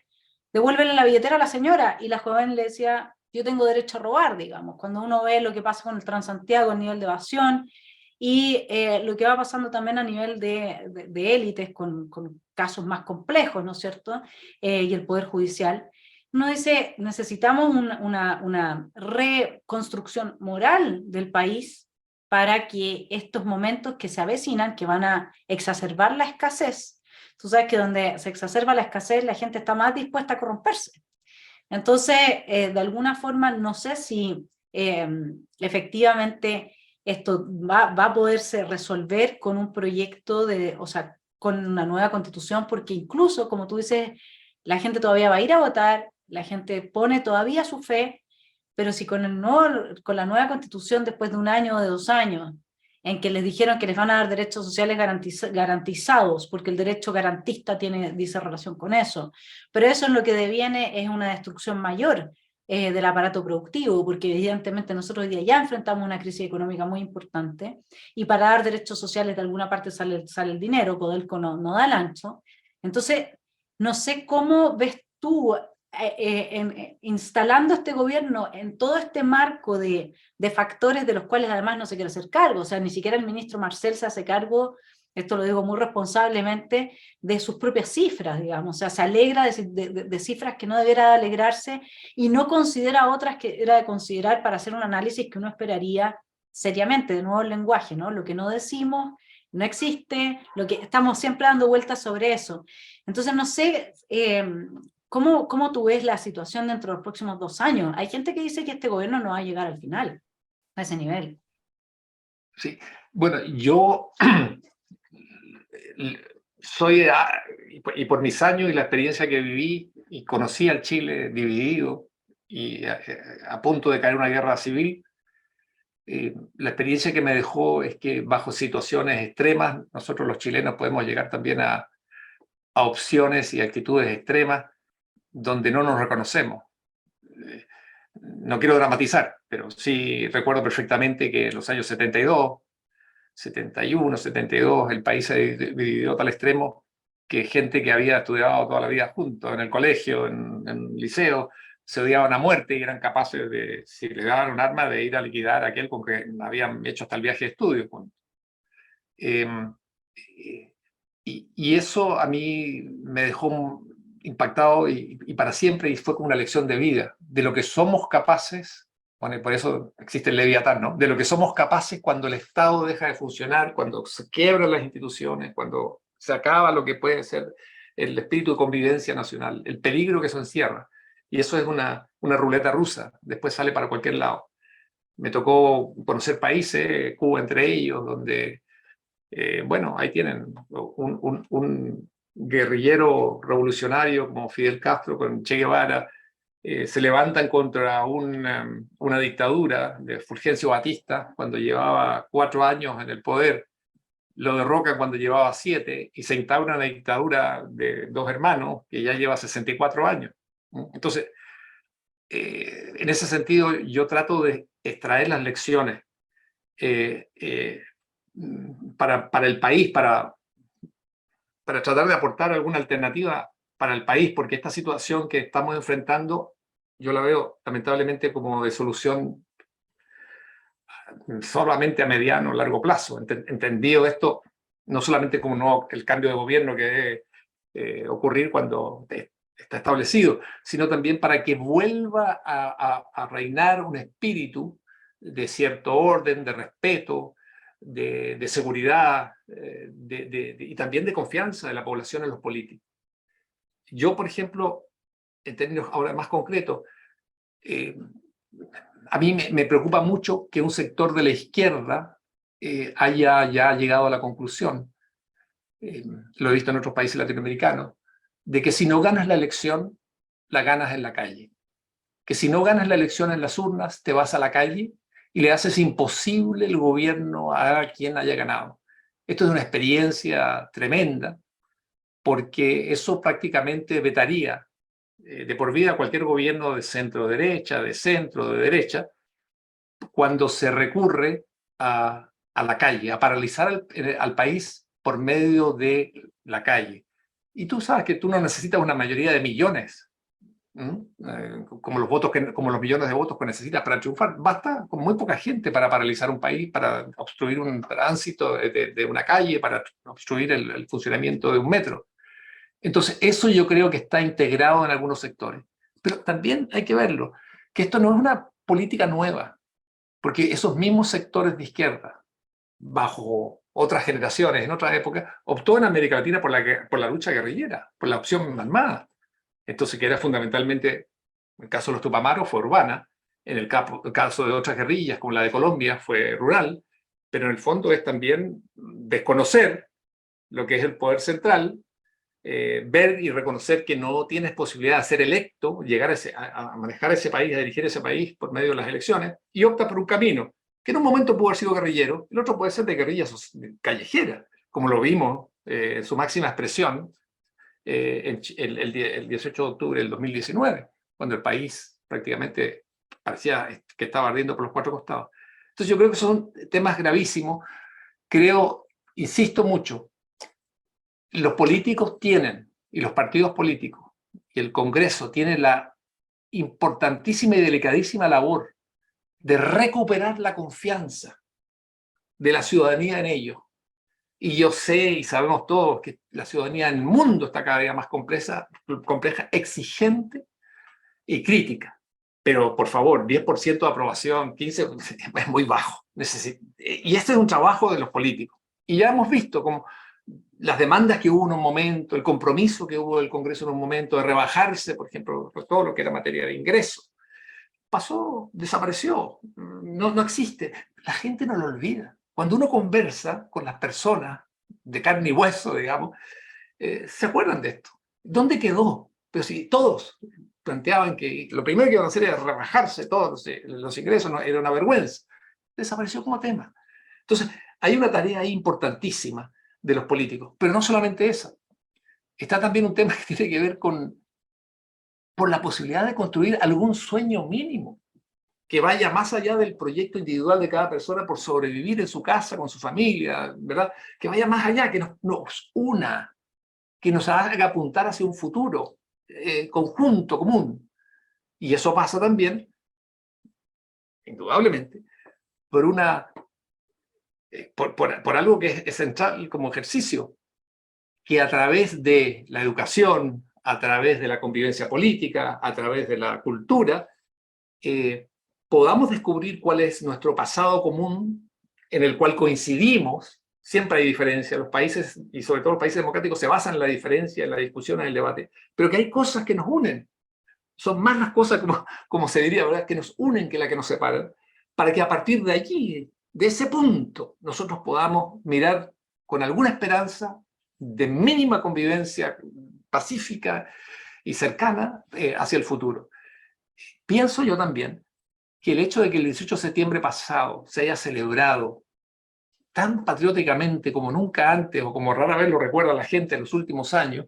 devuélvele la billetera a la señora, y la joven le decía, yo tengo derecho a robar, digamos. Cuando uno ve lo que pasa con el Transantiago, el nivel de evasión, y lo que va pasando también a nivel de élites con casos más complejos, ¿no es cierto?, y el Poder Judicial, uno dice, necesitamos una reconstrucción moral del país para que estos momentos que se avecinan, que van a exacerbar la escasez, tú sabes que donde se exacerba la escasez, la gente está más dispuesta a corromperse. Entonces, de alguna forma, no sé si efectivamente esto va a poderse resolver con un proyecto o sea, con una nueva constitución, porque incluso, como tú dices, la gente todavía va a ir a votar, la gente pone todavía su fe, pero si con la nueva constitución, después de un año o de 2 años, en que les dijeron que les van a dar derechos sociales garantizados, porque el derecho garantista dice relación con eso, pero eso en lo que deviene es una destrucción mayor del aparato productivo, porque evidentemente nosotros hoy día ya enfrentamos una crisis económica muy importante, y para dar derechos sociales de alguna parte sale el dinero, Codelco no da el ancho. Entonces, no sé cómo ves tú instalando este gobierno en todo este marco de factores de los cuales además no se quiere hacer cargo. O sea, ni siquiera el ministro Marcel se hace cargo, esto lo digo muy responsablemente, de sus propias cifras, digamos. O sea, se alegra de cifras que no debiera alegrarse, y no considera otras que era de considerar para hacer un análisis que uno esperaría seriamente. De nuevo el lenguaje, ¿no? Lo que no decimos no existe, lo que estamos siempre dando vueltas sobre eso. Entonces, no sé, ¿cómo tú ves la situación dentro de los próximos 2 años? Hay gente que dice que este gobierno no va a llegar al final, a ese nivel. Sí, bueno, yo soy, y por mis años y la experiencia que viví, y conocí al Chile dividido y a punto de caer una guerra civil, La experiencia que me dejó es que bajo situaciones extremas, nosotros los chilenos podemos llegar también a opciones y actitudes extremas donde no nos reconocemos. No quiero dramatizar, pero sí recuerdo perfectamente que en los años 72, 71, 72, el país se dividió a tal extremo que gente que había estudiado toda la vida juntos en el colegio, en el liceo, se odiaban a muerte y eran capaces de, si le daban un arma, de ir a liquidar a aquel con que habían hecho hasta el viaje de estudio juntos. Eh, y eso a mí me dejó impactado y para siempre, y fue como una lección de vida, de lo que somos capaces, bueno, y por eso existe el Leviatán, ¿no? De lo que somos capaces cuando el Estado deja de funcionar, cuando se quiebran las instituciones, cuando se acaba lo que puede ser el espíritu de convivencia nacional, el peligro que eso encierra. Y eso es una ruleta rusa, después sale para cualquier lado. Me tocó conocer países, Cuba entre ellos, donde bueno, ahí tienen un guerrillero revolucionario como Fidel Castro con Che Guevara, se levantan contra una dictadura de Fulgencio Batista cuando llevaba 4 años en el poder, lo derrocan cuando llevaba 7 y se instaura una dictadura de 2 hermanos que ya lleva 64 años. Entonces, en ese sentido, yo trato de extraer las lecciones para el país, para tratar de aportar alguna alternativa para el país, porque esta situación que estamos enfrentando, yo la veo lamentablemente como de solución solamente a mediano o largo plazo. Entendido esto, no solamente como no el cambio de gobierno que debe ocurrir cuando está establecido, sino también para que vuelva a reinar un espíritu de cierto orden, de respeto, de seguridad y también de confianza de la población en los políticos. Yo, por ejemplo, en términos ahora más concretos, a mí me preocupa mucho que un sector de la izquierda haya ya llegado a la conclusión, lo he visto en otros países latinoamericanos, de que si no ganas la elección, la ganas en la calle. Que si no ganas la elección en las urnas, te vas a la calle y le haces imposible el gobierno a quien haya ganado. Esto es una experiencia tremenda, porque eso prácticamente vetaría de por vida cualquier gobierno de centro-derecha, de centro-derecha, cuando se recurre a la calle, a paralizar al país por medio de la calle. Y tú sabes que tú no necesitas una mayoría de millones, como los millones de votos que necesitas para triunfar. Basta con muy poca gente para paralizar un país, para obstruir un tránsito de una calle, para obstruir el funcionamiento de un metro. Entonces, eso yo creo que está integrado en algunos sectores. Pero también hay que verlo, que esto no es una política nueva, porque esos mismos sectores de izquierda, bajo otras generaciones, en otras épocas, optó en América Latina por la lucha guerrillera, por la opción armada. Entonces, que era fundamentalmente, en el caso de los Tupamaros fue urbana, en el caso de otras guerrillas, como la de Colombia, fue rural, pero en el fondo es también desconocer lo que es el poder central, ver y reconocer que no tienes posibilidad de ser electo, llegar a manejar ese país, a dirigir ese país por medio de las elecciones, y opta por un camino, que en un momento pudo haber sido guerrillero, el otro puede ser de guerrilla callejera, como lo vimos en su máxima expresión el 18 de octubre del 2019, cuando el país prácticamente parecía que estaba ardiendo por los 4 costados. Entonces yo creo que son temas gravísimos. Creo, insisto mucho, los políticos tienen, y los partidos políticos, y el Congreso tienen la importantísima y delicadísima labor de recuperar la confianza de la ciudadanía en ellos. Y yo sé y sabemos todos que la ciudadanía en el mundo está cada día más compleja, exigente y crítica. Pero, por favor, 10% de aprobación, 15% es muy bajo. Y este es un trabajo de los políticos. Y ya hemos visto cómo las demandas que hubo en un momento, el compromiso que hubo del Congreso en un momento de rebajarse, por ejemplo, todo lo que era materia de ingresos, pasó, desapareció, no existe. La gente no lo olvida. Cuando uno conversa con las personas de carne y hueso, digamos, se acuerdan de esto. ¿Dónde quedó? Pero si todos planteaban que lo primero que iban a hacer era rebajarse todos los ingresos, no, era una vergüenza. desapareció como tema. Entonces, hay una tarea ahí importantísima de los políticos, pero no solamente esa. Está también un tema que tiene que ver por la posibilidad de construir algún sueño mínimo que vaya más allá del proyecto individual de cada persona por sobrevivir en su casa, con su familia, ¿verdad? Que vaya más allá, que nos una, que nos haga apuntar hacia un futuro conjunto, común. Y eso pasa también, indudablemente, por algo que es central como ejercicio, que a través de la educación, a través de la convivencia política, a través de la cultura, podamos descubrir cuál es nuestro pasado común en el cual coincidimos. Siempre hay diferencia. Los países, y sobre todo los países democráticos, se basan en la diferencia, en la discusión, en el debate, pero que hay cosas que nos unen. Son más las cosas, como se diría, ¿verdad?, que nos unen que las que nos separan, para que a partir de allí, de ese punto, nosotros podamos mirar con alguna esperanza de mínima convivencia pacífica y cercana hacia el futuro. Pienso yo también que el hecho de que el 18 de septiembre pasado se haya celebrado tan patrióticamente como nunca antes, o como rara vez lo recuerda la gente en los últimos años,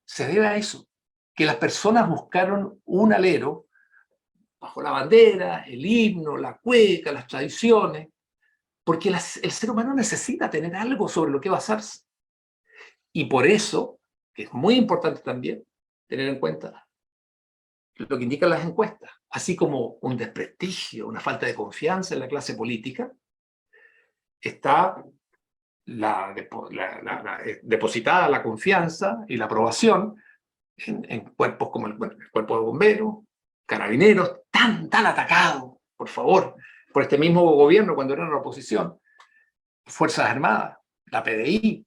se debe a eso, que las personas buscaron un alero bajo la bandera, el himno, la cueca, las tradiciones, porque el ser humano necesita tener algo sobre lo que basarse. Y por eso, que es muy importante también tener en cuenta lo que indican las encuestas, así como un desprestigio, una falta de confianza en la clase política, está depositada la confianza y la aprobación en cuerpos como el cuerpo de bomberos, carabineros, tan atacados, por favor, por este mismo gobierno cuando era en la oposición, Fuerzas Armadas, la PDI.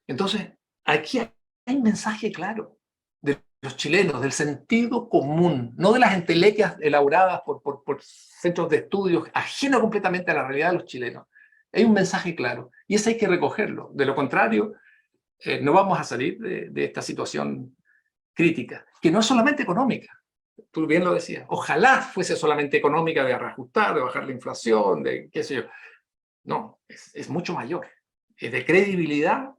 Entonces, aquí hay un mensaje claro de los chilenos, del sentido común, no de las entelequias elaboradas por centros de estudios ajenos completamente a la realidad de los chilenos. Hay un mensaje claro, y ese hay que recogerlo. De lo contrario, no vamos a salir de esta situación crítica, que no es solamente económica. Tú bien lo decías. Ojalá fuese solamente económica, de reajustar, de bajar la inflación, de qué sé yo. No, es mucho mayor. Es de credibilidad,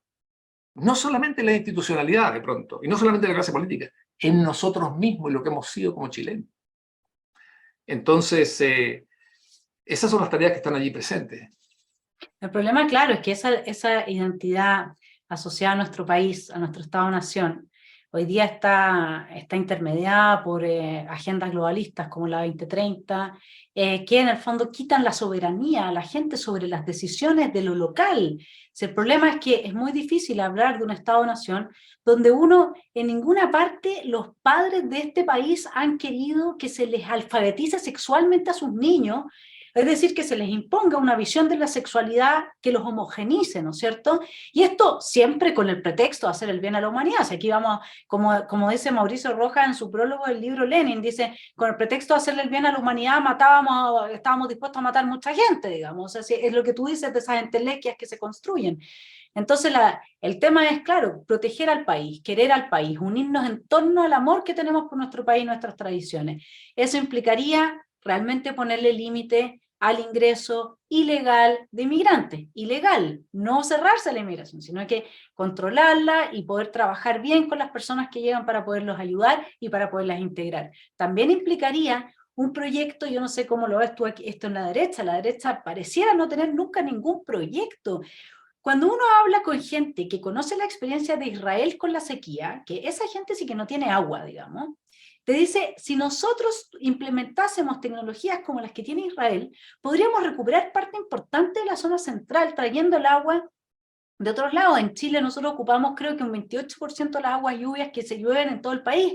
no solamente en la institucionalidad de pronto, y no solamente en la clase política, en nosotros mismos y lo que hemos sido como chilenos. Entonces, esas son las tareas que están allí presentes. El problema, claro, es que esa identidad asociada a nuestro país, a nuestro Estado-Nación, hoy día está intermediada por agendas globalistas como la 2030, que en el fondo quitan la soberanía a la gente sobre las decisiones de lo local. Si el problema es que es muy difícil hablar de un Estado-Nación donde en ninguna parte los padres de este país han querido que se les alfabetice sexualmente a sus niños. Es decir, que se les imponga una visión de la sexualidad que los homogenice, ¿no es cierto? Y esto siempre con el pretexto de hacer el bien a la humanidad. O sea, aquí vamos, como dice Mauricio Rojas en su prólogo del libro Lenin, dice, con el pretexto de hacerle el bien a la humanidad estábamos dispuestos a matar mucha gente, digamos. O sea, es lo que tú dices de esas entelequias que se construyen. Entonces el tema es, claro, proteger al país, querer al país, unirnos en torno al amor que tenemos por nuestro país y nuestras tradiciones. Eso implicaría realmente ponerle límite al ingreso ilegal de inmigrantes, ilegal, no cerrarse a la inmigración, sino que controlarla y poder trabajar bien con las personas que llegan para poderlos ayudar y para poderlas integrar. También implicaría un proyecto, yo no sé cómo lo ves tú aquí, esto en la derecha pareciera no tener nunca ningún proyecto. Cuando uno habla con gente que conoce la experiencia de Israel con la sequía, que esa gente sí que no tiene agua, digamos, te dice, si nosotros implementásemos tecnologías como las que tiene Israel, podríamos recuperar parte importante de la zona central, trayendo el agua de otros lados. En Chile nosotros ocupamos creo que un 28% de las aguas lluvias que se llueven en todo el país.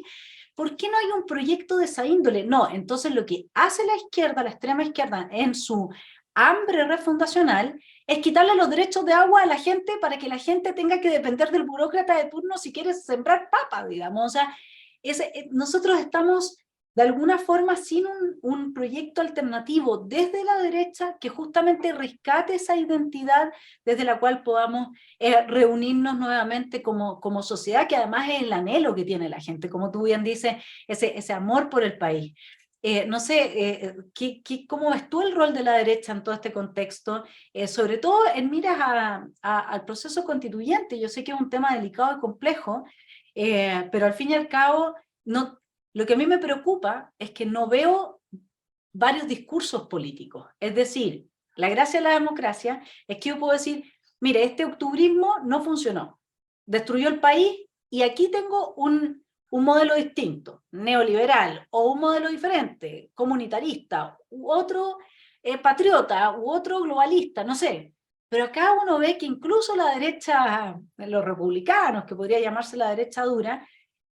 ¿Por qué no hay un proyecto de esa índole? No, entonces lo que hace la izquierda, la extrema izquierda, en su hambre refundacional, es quitarle los derechos de agua a la gente para que la gente tenga que depender del burócrata de turno si quiere sembrar papa, digamos. O sea, nosotros estamos de alguna forma sin un proyecto alternativo desde la derecha que justamente rescate esa identidad desde la cual podamos reunirnos nuevamente como sociedad, que además es el anhelo que tiene la gente, como tú bien dices, ese amor por el país. No sé, ¿cómo ves tú el rol de la derecha en todo este contexto? Sobre todo en miras al proceso constituyente. Yo sé que es un tema delicado y complejo, pero al fin y al cabo, no, lo que a mí me preocupa es que no veo varios discursos políticos. Es decir, la gracia de la democracia es que yo puedo decir, mire, este octubrismo no funcionó, destruyó el país y aquí tengo un modelo distinto, neoliberal, o un modelo diferente, comunitarista, u otro patriota, u otro globalista, no sé. Pero acá uno ve que incluso la derecha, los republicanos, que podría llamarse la derecha dura,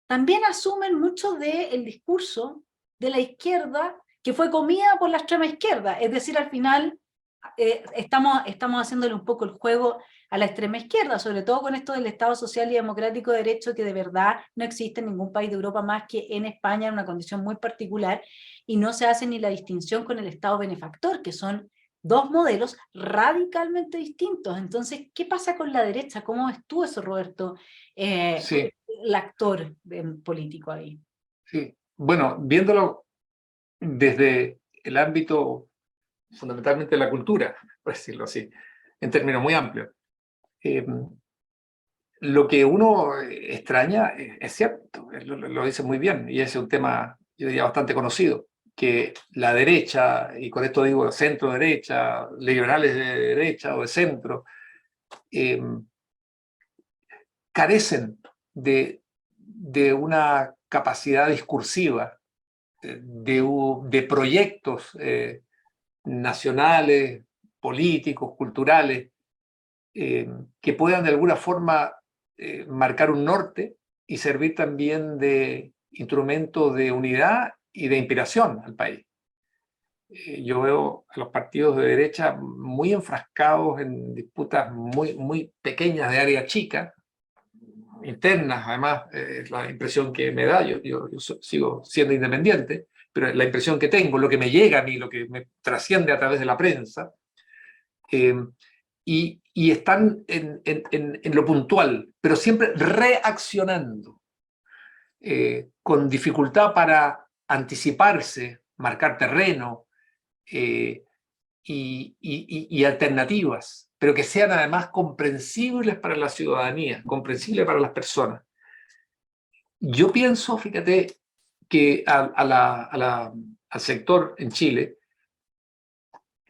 también asumen mucho del discurso de la izquierda que fue comida por la extrema izquierda. Es decir, al final estamos haciéndole un poco el juego a la extrema izquierda, sobre todo con esto del Estado social y democrático de derecho, que de verdad no existe en ningún país de Europa más que en España, en una condición muy particular, y no se hace ni la distinción con el Estado benefactor, que son dos modelos radicalmente distintos. Entonces, ¿qué pasa con la derecha? ¿Cómo ves tú eso, Roberto? Sí, El actor político ahí. sí. Bueno, viéndolo desde el ámbito fundamentalmente de la cultura, por decirlo así, en términos muy amplios. Lo que uno extraña es cierto, lo dice muy bien, y ese es un tema, yo diría, bastante conocido, que la derecha, y con esto digo centro-derecha, liberales de derecha o de centro, eh, carecen de una capacidad discursiva, de proyectos nacionales, políticos, culturales, que puedan de alguna forma marcar un norte y servir también de instrumento de unidad y de inspiración al país. Yo veo a los partidos de derecha muy enfrascados en disputas muy pequeñas de área chica, internas, además, es la impresión que me da, yo sigo siendo independiente, pero la impresión que tengo, lo que me llega a mí, lo que me trasciende a través de la prensa, y están en lo puntual, pero siempre reaccionando, con dificultad para anticiparse, marcar terreno y alternativas, pero que sean además comprensibles para la ciudadanía, comprensibles para las personas. Yo pienso, fíjate, que al sector en Chile,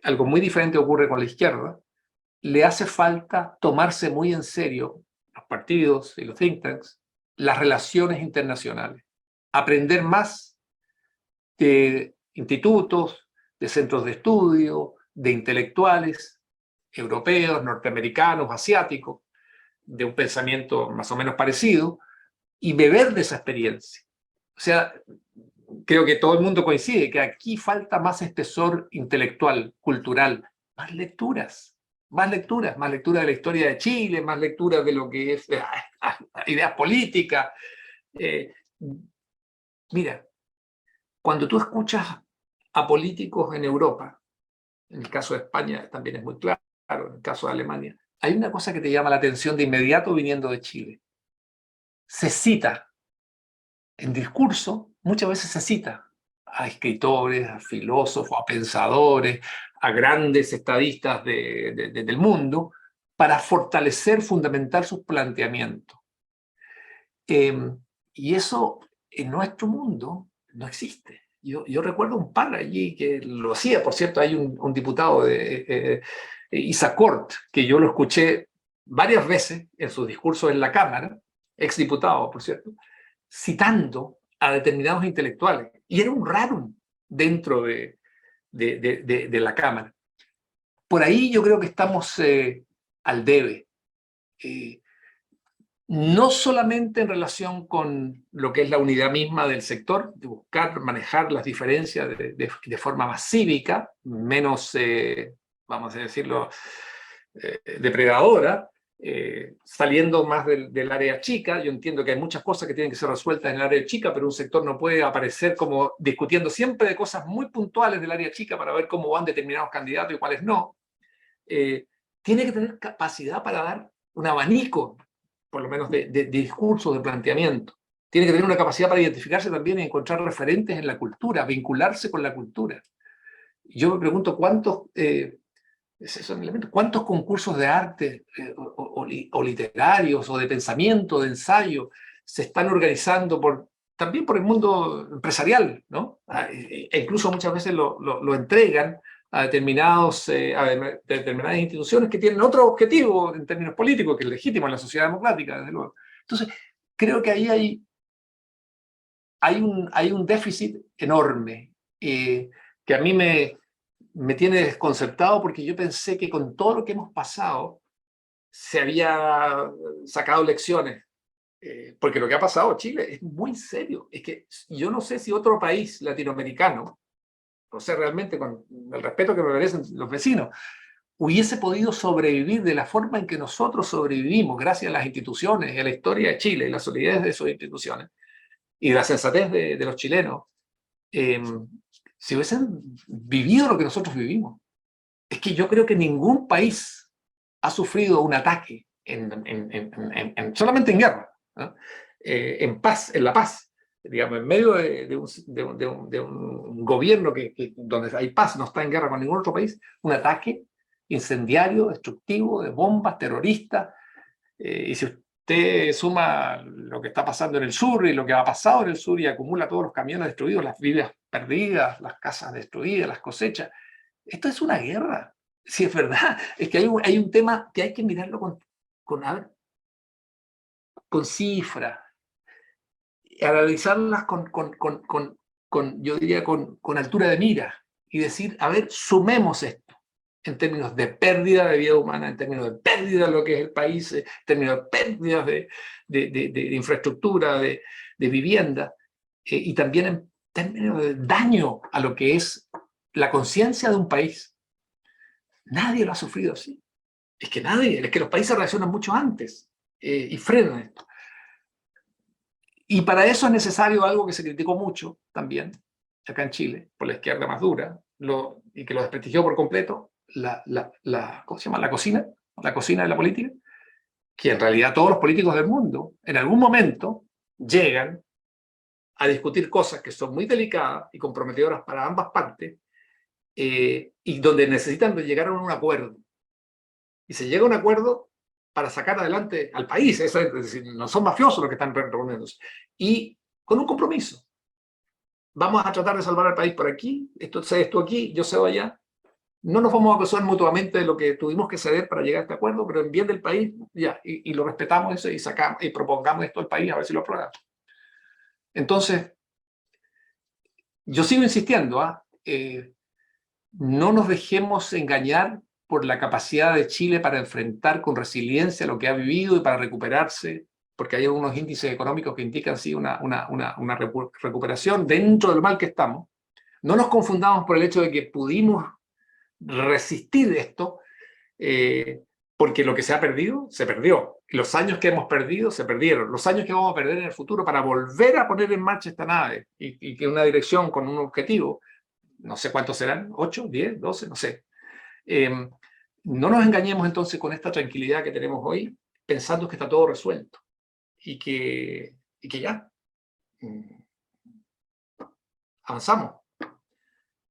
algo muy diferente ocurre con la izquierda. Le hace falta tomarse muy en serio, los partidos y los think tanks, las relaciones internacionales. Aprender más de institutos, de centros de estudio, de intelectuales europeos, norteamericanos, asiáticos, de un pensamiento más o menos parecido, y beber de esa experiencia. O sea, creo que todo el mundo coincide que aquí falta más espesor intelectual, cultural, más lecturas, más lecturas, más lectura de la historia de Chile, más lectura de lo que es ideas políticas. Mira, cuando tú escuchas a políticos en Europa, en el caso de España también es muy claro, en el caso de Alemania, hay una cosa que te llama la atención de inmediato viniendo de Chile. Se cita en discurso, muchas veces se cita a escritores, a filósofos, a pensadores, a grandes estadistas del mundo, para fortalecer, fundamentar sus planteamientos. Y eso en nuestro mundo no existe. Yo recuerdo un par allí que lo hacía, por cierto, hay un diputado de Isacort, que yo lo escuché varias veces en sus discursos en la Cámara, exdiputado, por cierto, citando a determinados intelectuales. Y era un rarum dentro de la Cámara. Por ahí yo creo que estamos al debe. No solamente en relación con lo que es la unidad misma del sector, de buscar manejar las diferencias de forma más cívica, menos, vamos a decirlo, depredadora, saliendo más del área chica. Yo entiendo que hay muchas cosas que tienen que ser resueltas en el área chica, pero un sector no puede aparecer como discutiendo siempre de cosas muy puntuales del área chica para ver cómo van determinados candidatos y cuáles no. Tiene que tener capacidad para dar un abanico, por lo menos de discurso, de planteamiento. tiene que tener una capacidad para identificarse también y encontrar referentes en la cultura, vincularse con la cultura. Yo me pregunto cuántos concursos de arte o literarios o de pensamiento, de ensayo, se están organizando también por el mundo empresarial, ¿no? E incluso muchas veces lo entregan a determinadas instituciones que tienen otro objetivo en términos políticos, que es legítimo en la sociedad democrática, desde luego. Entonces, creo que ahí hay un déficit enorme que a mí me tiene desconcertado, porque yo pensé que con todo lo que hemos pasado se había sacado lecciones. Porque lo que ha pasado en Chile es muy serio. Es que yo no sé si otro país latinoamericano, no sé realmente, con el respeto que me merecen los vecinos, hubiese podido sobrevivir de la forma en que nosotros sobrevivimos, gracias a las instituciones, a la historia de Chile y la solidez de sus instituciones, y la sensatez de los chilenos, si hubiesen vivido lo que nosotros vivimos. Es que yo creo que ningún país ha sufrido un ataque solamente en guerra, ¿no? En paz, en la paz, digamos, en medio de un gobierno donde hay paz, no está en guerra con ningún otro país, un ataque incendiario, destructivo, de bombas, terroristas. Y si usted suma lo que está pasando en el sur y lo que ha pasado en el sur y acumula todos los camiones destruidos, las vidas perdidas, las casas destruidas, las cosechas, esto es una guerra. Si es verdad, es que hay un tema que hay que mirarlo con cifras, analizarlas yo diría, con altura de mira, y decir, a ver, sumemos esto en términos de pérdida de vida humana, en términos de pérdida de lo que es el país, en términos de pérdidas de infraestructura, de vivienda, y también en términos de daño a lo que es la conciencia de un país. Nadie lo ha sufrido así. Es que los países reaccionan mucho antes y frenan esto. Y para eso es necesario algo que se criticó mucho también, acá en Chile, por la izquierda más dura, y que lo desprestigió por completo, ¿cómo se llama? La cocina de la política, que en realidad todos los políticos del mundo, en algún momento, llegan a discutir cosas que son muy delicadas y comprometedoras para ambas partes, y donde necesitan llegar a un acuerdo. Y se llega a un acuerdo para sacar adelante al país, es decir, no son mafiosos los que están reuniéndose, y con un compromiso. Vamos a tratar de salvar al país por aquí, esto aquí, yo cedo allá. No nos vamos a acusar mutuamente de lo que tuvimos que ceder para llegar a este acuerdo, pero en bien del país, ya, y lo respetamos eso, y propongamos esto al país a ver si lo aprueban. Entonces, yo sigo insistiendo, no nos dejemos engañar por la capacidad de Chile para enfrentar con resiliencia lo que ha vivido y para recuperarse, porque hay algunos índices económicos que indican sí, una recuperación dentro del mal que estamos. No nos confundamos por el hecho de que pudimos resistir esto, porque lo que se ha perdido, se perdió. Los años que hemos perdido, se perdieron. Los años que vamos a perder en el futuro para volver a poner en marcha esta nave y que una dirección con un objetivo, no sé cuántos serán, 8, 10, 12, no sé. No nos engañemos entonces con esta tranquilidad que tenemos hoy, pensando que está todo resuelto y que ya avanzamos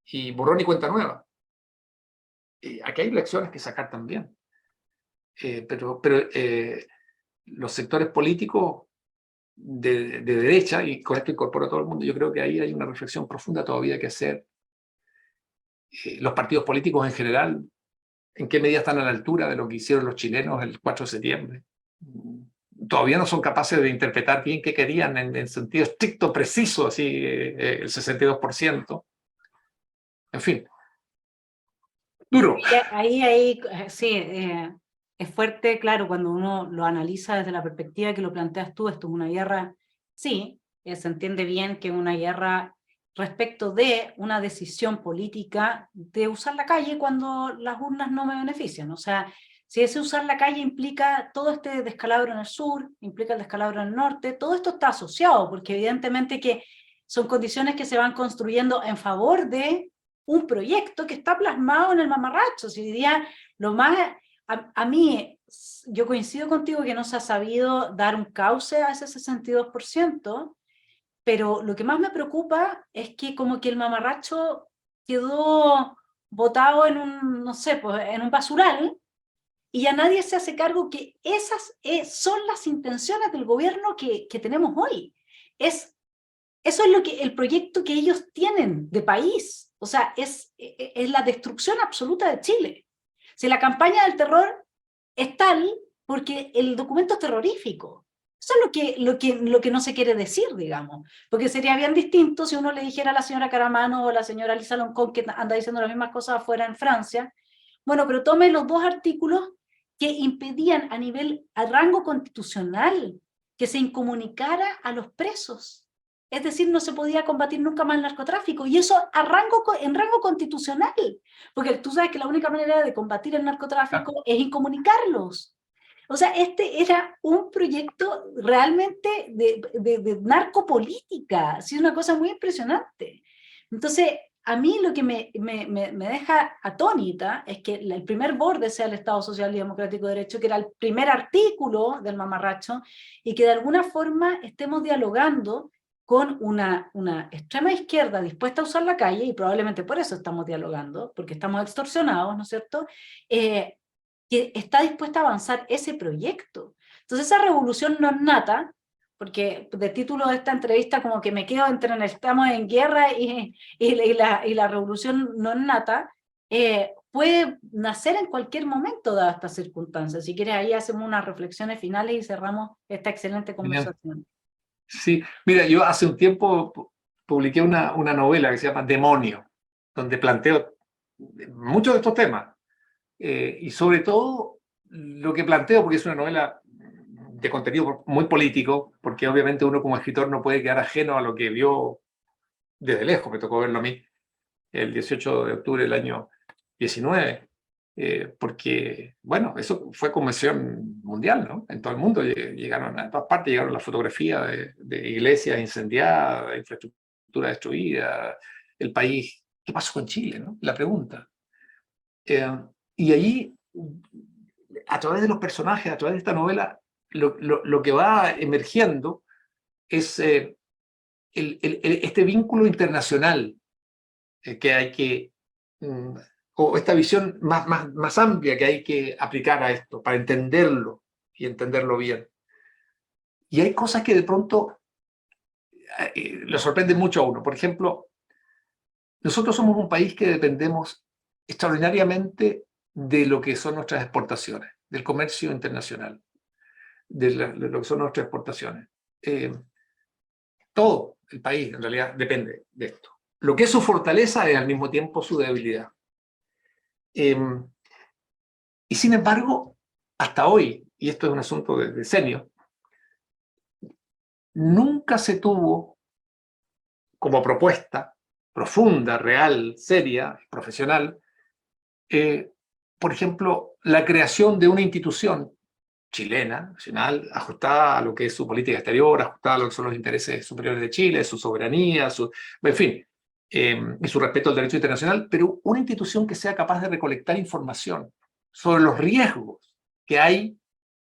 y borrón y cuenta nueva. Aquí hay lecciones que sacar también, pero los sectores políticos de derecha, y con esto incorporo a todo el mundo, yo creo que ahí hay una reflexión profunda todavía que hacer. Los partidos políticos en general, ¿en qué medida están a la altura de lo que hicieron los chilenos el 4 de septiembre? Todavía no son capaces de interpretar bien qué querían en sentido estricto, preciso, así el 62%. En fin, duro. Ahí, sí, es fuerte, claro, cuando uno lo analiza desde la perspectiva que lo planteas tú, esto es una guerra, sí, se entiende bien que es una guerra respecto de una decisión política de usar la calle cuando las urnas no me benefician. O sea, si ese usar la calle implica todo este descalabro en el sur, implica el descalabro en el norte, todo esto está asociado, porque evidentemente que son condiciones que se van construyendo en favor de un proyecto que está plasmado en el mamarracho. Si hoy día lo más, a mí, yo coincido contigo que no se ha sabido dar un cauce a ese 62%, pero lo que más me preocupa es que como que el mamarracho quedó botado en un, no sé, pues en un basural, y ya nadie se hace cargo que esas son las intenciones del gobierno que tenemos hoy. Eso es lo que, el proyecto que ellos tienen de país. O sea, es la destrucción absoluta de Chile. Si la campaña del terror es tal porque el documento es terrorífico. Eso es lo que no se quiere decir, digamos. Porque sería bien distinto si uno le dijera a la señora Caramano o a la señora Lisa Loncón, que anda diciendo las mismas cosas afuera en Francia, bueno, pero tome los dos artículos que impedían a rango constitucional que se incomunicara a los presos. Es decir, no se podía combatir nunca más el narcotráfico, y eso en rango constitucional, porque tú sabes que la única manera de combatir el narcotráfico es incomunicarlos. O sea, este era un proyecto realmente de narcopolítica, sí, una cosa muy impresionante. Entonces, a mí lo que me deja atónita es que el primer borde sea el Estado Social y Democrático de Derecho, que era el primer artículo del mamarracho, y que de alguna forma estemos dialogando con una extrema izquierda dispuesta a usar la calle, y probablemente por eso estamos dialogando, porque estamos extorsionados, ¿no es cierto?, que está dispuesta a avanzar ese proyecto. Entonces esa revolución no es nata, porque de título de esta entrevista como que me quedo entre estamos en guerra y la revolución no es nata, puede nacer en cualquier momento dadas estas circunstancias. Si quieres, ahí hacemos unas reflexiones finales y cerramos esta excelente conversación. Sí, mira, yo hace un tiempo publiqué una novela que se llama Demonio, donde planteo muchos de estos temas. Y sobre todo lo que planteo, porque es una novela de contenido muy político, porque obviamente uno como escritor no puede quedar ajeno a lo que vio desde lejos, me tocó verlo a mí el 18 de octubre del año 19, porque, bueno, eso fue conmoción mundial, ¿no? En todo el mundo llegaron, a todas partes llegaron las fotografías de iglesias incendiadas, de infraestructura destruida, el país. ¿Qué pasó con Chile, no? La pregunta. Y allí, a través de los personajes, a través de esta novela, lo que va emergiendo es este vínculo internacional que hay que, o esta visión más amplia que hay que aplicar a esto para entenderlo y entenderlo bien. Y hay cosas que de pronto lo sorprenden mucho a uno. Por ejemplo, nosotros somos un país que dependemos extraordinariamente de lo que son nuestras exportaciones, del comercio internacional, de lo que son nuestras exportaciones. Todo el país en realidad depende de esto. Lo que es su fortaleza es al mismo tiempo su debilidad. Y sin embargo, hasta hoy, y esto es un asunto de decenio, nunca se tuvo como propuesta profunda, real, seria, profesional, por ejemplo, la creación de una institución chilena, nacional, ajustada a lo que es su política exterior, ajustada a lo que son los intereses superiores de Chile, su soberanía, en fin, y su respeto al derecho internacional, pero una institución que sea capaz de recolectar información sobre los riesgos que hay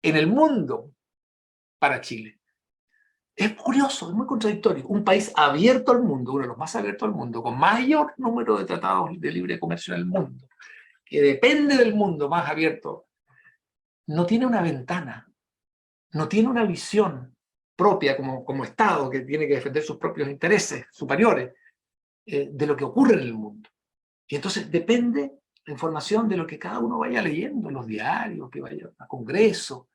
en el mundo para Chile. Es curioso, es muy contradictorio. Un país abierto al mundo, uno de los más abiertos al mundo, con mayor número de tratados de libre comercio en el mundo, que depende del mundo más abierto, no tiene una ventana, no tiene una visión propia como Estado que tiene que defender sus propios intereses superiores de lo que ocurre en el mundo. Y entonces depende la información de lo que cada uno vaya leyendo en los diarios, que vaya a congreso.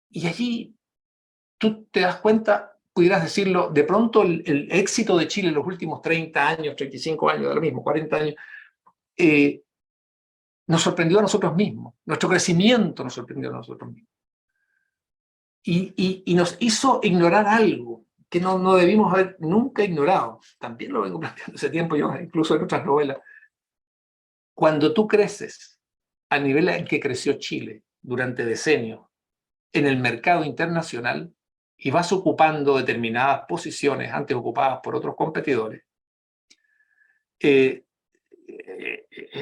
Y allí tú te das cuenta, pudieras decirlo, de pronto el éxito de Chile en los últimos 30 años, 35 años, de lo mismo, 40 años, nos sorprendió a nosotros mismos. Nuestro crecimiento nos sorprendió a nosotros mismos. Y nos hizo ignorar algo que no debimos haber nunca ignorado. También lo vengo planteando hace tiempo, yo incluso en otras novelas. Cuando tú creces al nivel en que creció Chile durante decenios en el mercado internacional y vas ocupando determinadas posiciones antes ocupadas por otros competidores,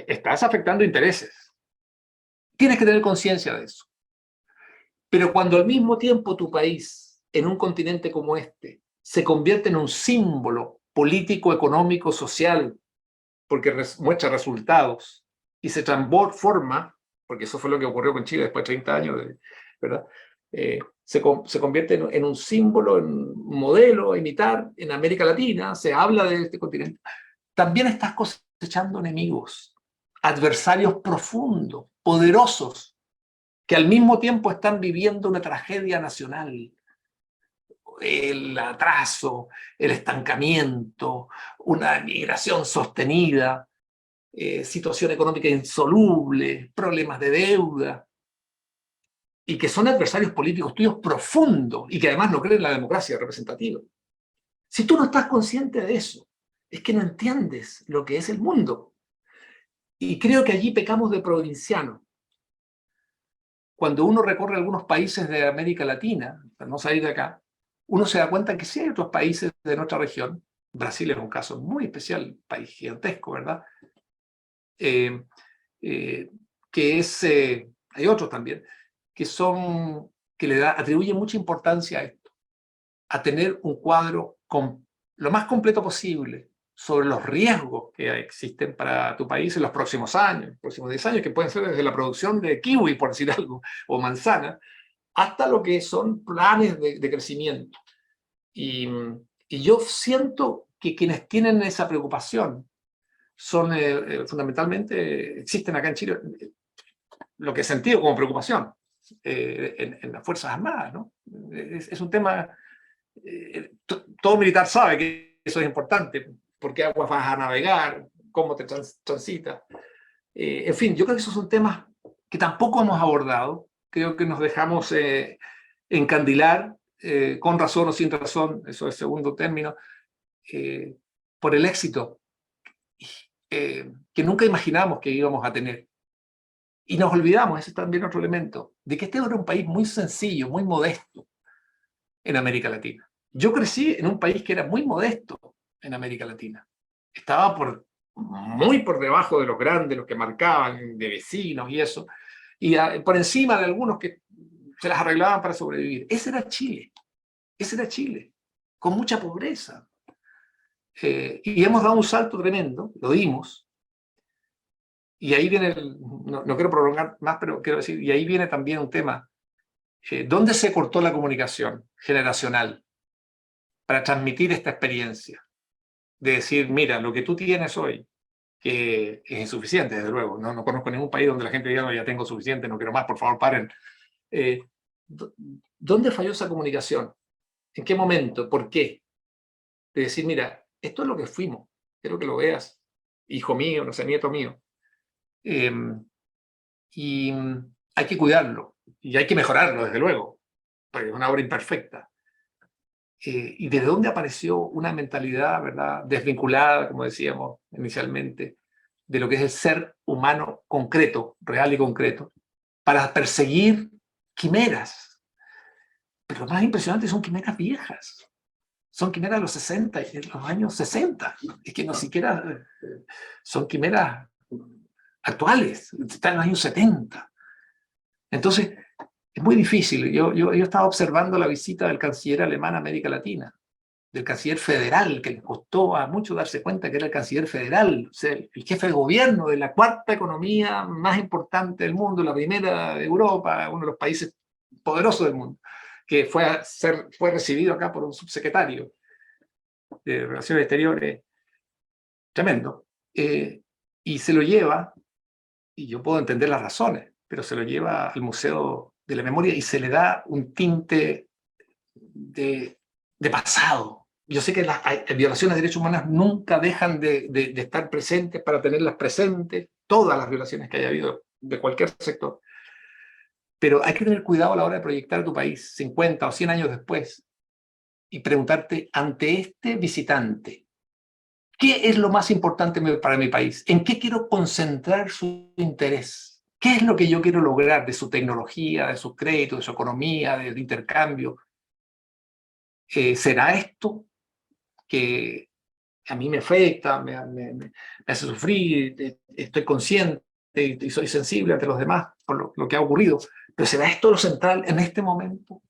estás afectando intereses Tienes que tener conciencia de eso. Pero cuando al mismo tiempo tu país, en un continente como este, se convierte en un símbolo político, económico, social, porque muestra resultados y se transforma, porque eso fue lo que ocurrió con Chile después de 30 años, ¿verdad? Se convierte en un símbolo, en un modelo a imitar en América Latina, se habla de este continente. También estás cosechando enemigos, adversarios profundos, poderosos, que al mismo tiempo están viviendo una tragedia nacional. El atraso, el estancamiento, una migración sostenida, situación económica insoluble, problemas de deuda, y que son adversarios políticos tuyos profundos, y que además no creen en la democracia representativa. Si tú no estás consciente de eso, es que no entiendes lo que es el mundo. Y creo que allí pecamos de provinciano. Cuando uno recorre algunos países de América Latina, para no salir de acá, uno se da cuenta que sí hay otros países de nuestra región. Brasil es un caso muy especial, país gigantesco, ¿verdad? Que hay otros también, que atribuyen mucha importancia a esto, a tener un cuadro lo más completo posible sobre los riesgos que existen para tu país en los próximos años, los próximos 10 años, que pueden ser desde la producción de kiwi, por decir algo, o manzana, hasta lo que son planes de crecimiento. Y yo siento que quienes tienen esa preocupación son fundamentalmente, existen acá en Chile, lo que he sentido como preocupación en las Fuerzas Armadas, ¿no? Es un tema, todo militar sabe que eso es importante, por qué aguas vas a navegar, cómo te transitas. En fin, yo creo que esos son temas que tampoco hemos abordado, creo que nos dejamos encandilar, con razón o sin razón, eso es segundo término, por el éxito que nunca imaginamos que íbamos a tener. Y nos olvidamos, ese es también otro elemento, de que este era un país muy sencillo, muy modesto en América Latina. Yo crecí en un país que era muy modesto en América Latina. Estaba muy por debajo de los grandes, los que marcaban, de vecinos y eso, y por encima de algunos que se las arreglaban para sobrevivir. Ese era Chile, con mucha pobreza. Y hemos dado un salto tremendo, lo dimos, y ahí viene, no quiero prolongar más, pero quiero decir, y ahí viene también un tema, ¿dónde se cortó la comunicación generacional para transmitir esta experiencia? De decir, mira, lo que tú tienes hoy, que es insuficiente, desde luego, no conozco ningún país donde la gente diga, no, ya tengo suficiente, no quiero más, por favor, paren. ¿Dónde falló esa comunicación? ¿En qué momento? ¿Por qué? De decir, mira, esto es lo que fuimos, quiero que lo veas, hijo mío, no sé, nieto mío. Y hay que cuidarlo, y hay que mejorarlo, desde luego, porque es una obra imperfecta. ¿Y desde dónde apareció una mentalidad, verdad, desvinculada, como decíamos inicialmente, de lo que es el ser humano concreto, real y concreto, para perseguir quimeras? Pero lo más impresionante son quimeras viejas. Son quimeras de los 60, de los años 60. Es que no siquiera son quimeras actuales, están en los años 70. Entonces, es muy difícil. Yo estaba observando la visita del canciller alemán a América Latina, del canciller federal, que le costó a muchos darse cuenta que era el canciller federal, o sea, el jefe de gobierno de la cuarta economía más importante del mundo, la primera de Europa, uno de los países poderosos del mundo, que fue recibido acá por un subsecretario de Relaciones Exteriores, tremendo, y se lo lleva, y yo puedo entender las razones, pero se lo lleva al Museo de la Memoria y se le da un tinte de pasado. Yo sé que las violaciones de derechos humanos nunca dejan de estar presentes para tenerlas presentes, todas las violaciones que haya habido de cualquier sector. Pero hay que tener cuidado a la hora de proyectar a tu país 50 o 100 años después y preguntarte ante este visitante, ¿qué es lo más importante para mi país? ¿En qué quiero concentrar su interés? ¿Qué es lo que yo quiero lograr de su tecnología, de sus créditos, de su economía, de intercambio? ¿Será esto que a mí me afecta, me hace sufrir, estoy consciente y soy sensible ante los demás? por lo que ha ocurrido, pero ¿será esto lo central en este momento?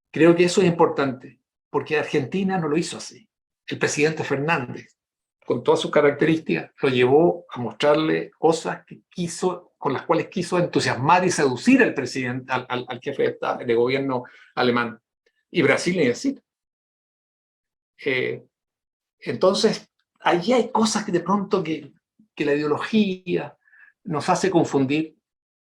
Creo que eso es importante, porque Argentina no lo hizo así. El presidente Fernández, con todas sus características, lo llevó a mostrarle cosas que quiso, con las cuales quiso entusiasmar y seducir al presidente, al jefe de gobierno alemán. Y Brasil ni decir. Entonces, allí hay cosas que de pronto que la ideología nos hace confundir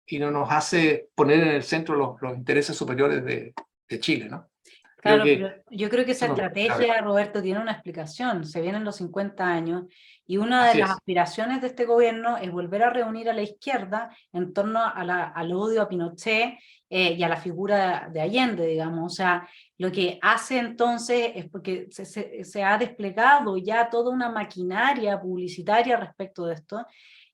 y no nos hace poner en el centro los intereses superiores de Chile, ¿no? Claro, pero yo creo que esa no, estrategia, Roberto, tiene una explicación. Se vienen los 50 años y una de así las es. aspiraciones de este gobierno es volver a reunir a la izquierda en torno al odio a Pinochet y a la figura de Allende, digamos. O sea, lo que hace entonces es porque se ha desplegado ya toda una maquinaria publicitaria respecto de esto.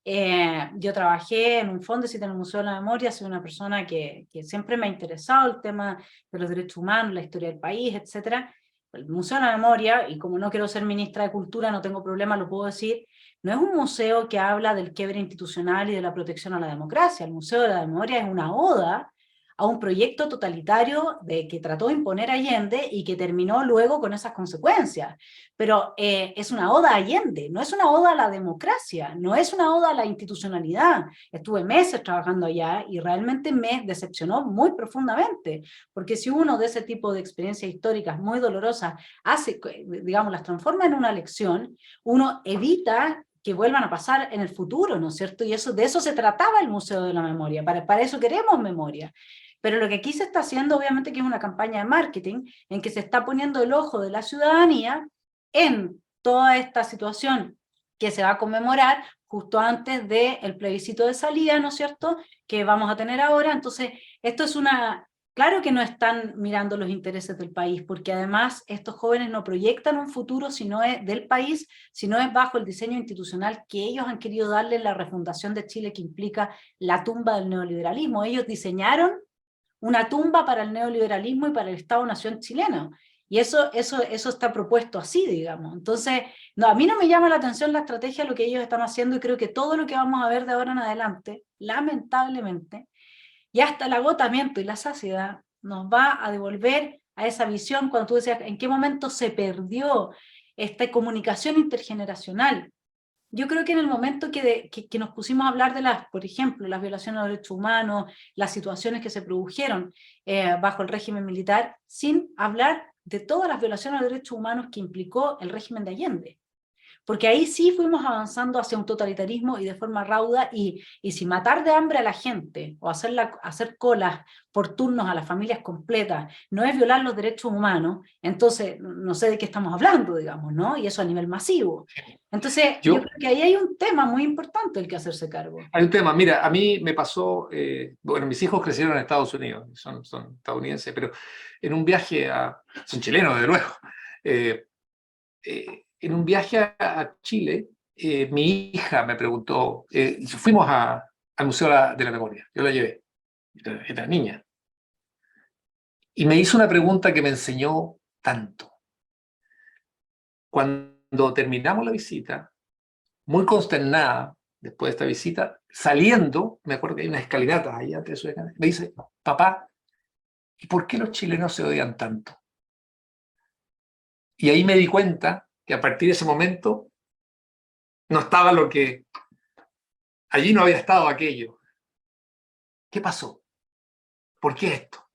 Yo trabajé en un fondo en el Museo de la Memoria, soy una persona que siempre me ha interesado el tema de los derechos humanos, la historia del país, etc. El Museo de la Memoria, y como no quiero ser ministra de Cultura, no tengo problema, lo puedo decir, no es un museo que habla del quiebre institucional y de la protección a la democracia. El Museo de la Memoria es una oda a un proyecto totalitario que trató de imponer Allende y que terminó luego con esas consecuencias. Pero es una oda a Allende, no es una oda a la democracia, no es una oda a la institucionalidad. Estuve meses trabajando allá y realmente me decepcionó muy profundamente, porque si uno de ese tipo de experiencias históricas muy dolorosas digamos, las transforma en una lección, uno evita que vuelvan a pasar en el futuro, ¿no es cierto? Y de eso se trataba el Museo de la Memoria, para eso queremos memoria. Pero lo que aquí se está haciendo, obviamente, que es una campaña de marketing en que se está poniendo el ojo de la ciudadanía en toda esta situación que se va a conmemorar justo antes del plebiscito de salida, ¿no es cierto?, que vamos a tener ahora. Entonces, esto es una... Claro que no están mirando los intereses del país, porque además estos jóvenes no proyectan un futuro sino es del país, sino es bajo el diseño institucional que ellos han querido darle la refundación de Chile, que implica la tumba del neoliberalismo. Ellos diseñaron una tumba para el neoliberalismo y para el Estado-Nación chileno. Y eso está propuesto así, digamos. Entonces, no, a mí no me llama la atención la estrategia, lo que ellos están haciendo, y creo que todo lo que vamos a ver de ahora en adelante, lamentablemente, y hasta el agotamiento y la saciedad, nos va a devolver a esa visión cuando tú decías, ¿en qué momento se perdió esta comunicación intergeneracional? Yo creo que en el momento que nos pusimos a hablar de por ejemplo, las violaciones a los derechos humanos, las situaciones que se produjeron bajo el régimen militar, sin hablar de todas las violaciones a los derechos humanos que implicó el régimen de Allende. Porque ahí sí fuimos avanzando hacia un totalitarismo y de forma rauda, y si matar de hambre a la gente o hacer colas por turnos a las familias completas no es violar los derechos humanos, entonces no sé de qué estamos hablando, digamos, ¿no? Y eso a nivel masivo. Entonces yo creo que ahí hay un tema muy importante del que hacerse cargo. Hay un tema, mira, a mí me pasó, bueno, mis hijos crecieron en Estados Unidos, son estadounidenses, pero en un viaje son chilenos, desde luego, en un viaje a Chile, mi hija me preguntó, fuimos al Museo de la Memoria, yo la llevé, era niña, y me hizo una pregunta que me enseñó tanto. Cuando terminamos la visita, muy consternada, después de esta visita, saliendo, me acuerdo que hay unas escalinatas ahí antes de su me dice, papá, ¿y por qué los chilenos se odian tanto? Y ahí me di cuenta que a partir de ese momento no estaba lo que... Allí no había estado aquello. ¿Qué pasó? ¿Por qué esto?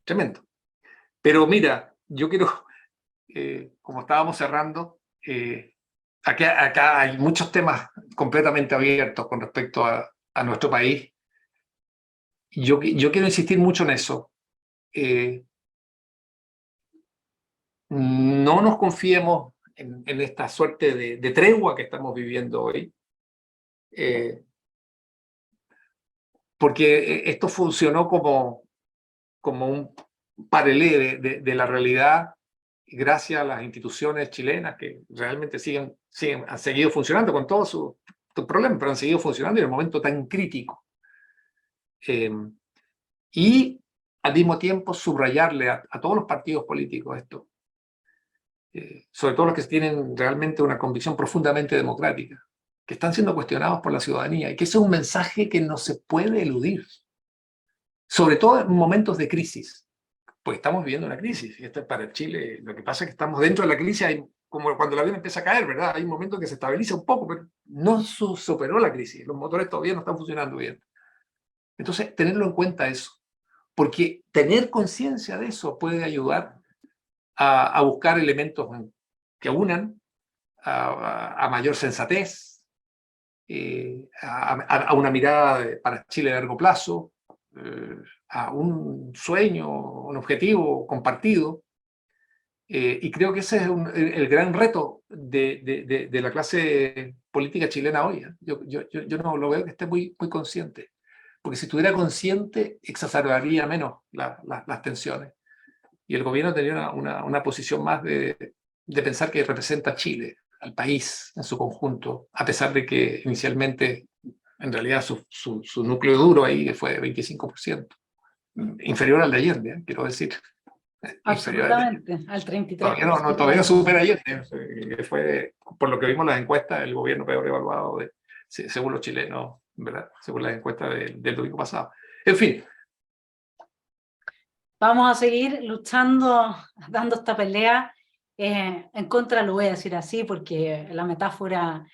Tremendo. Pero mira, yo quiero, como estábamos cerrando, acá hay muchos temas completamente abiertos con respecto a nuestro país. Yo quiero insistir mucho en eso. No nos confiemos en esta suerte de tregua que estamos viviendo hoy, porque esto funcionó como un paralelo de la realidad gracias a las instituciones chilenas que realmente han seguido funcionando con todos sus problemas, pero han seguido funcionando en un momento tan crítico. Y al mismo tiempo subrayarle a todos los partidos políticos esto, sobre todo los que tienen realmente una convicción profundamente democrática, que están siendo cuestionados por la ciudadanía, y que ese es un mensaje que no se puede eludir, sobre todo en momentos de crisis, pues estamos viviendo una crisis, y esto es para Chile. Lo que pasa es que estamos dentro de la crisis, hay, como cuando el avión empieza a caer, ¿verdad? Hay un momento que se estabiliza un poco, pero no superó la crisis, los motores todavía no están funcionando bien. Entonces, tenerlo en cuenta eso, porque tener conciencia de eso puede ayudar a buscar elementos que unan a mayor sensatez, a una mirada para Chile a largo plazo, a un sueño, un objetivo compartido. Y creo que ese es el gran reto de la clase política chilena hoy. Yo no lo veo que esté muy consciente, porque si estuviera consciente exacerbaría menos las tensiones. Y el gobierno tenía una posición más de pensar que representa a Chile, al país en su conjunto, a pesar de que inicialmente, en realidad, su núcleo duro ahí fue de 25%, inferior al de Allende, quiero decir. Absolutamente, al 33%. Todavía no supera Allende. Fue, por lo que vimos las encuestas, el gobierno peor evaluado según los chilenos, ¿verdad? Según las encuestas del domingo pasado. En fin. Vamos a seguir luchando, dando esta pelea en contra, lo voy a decir así, porque la metáfora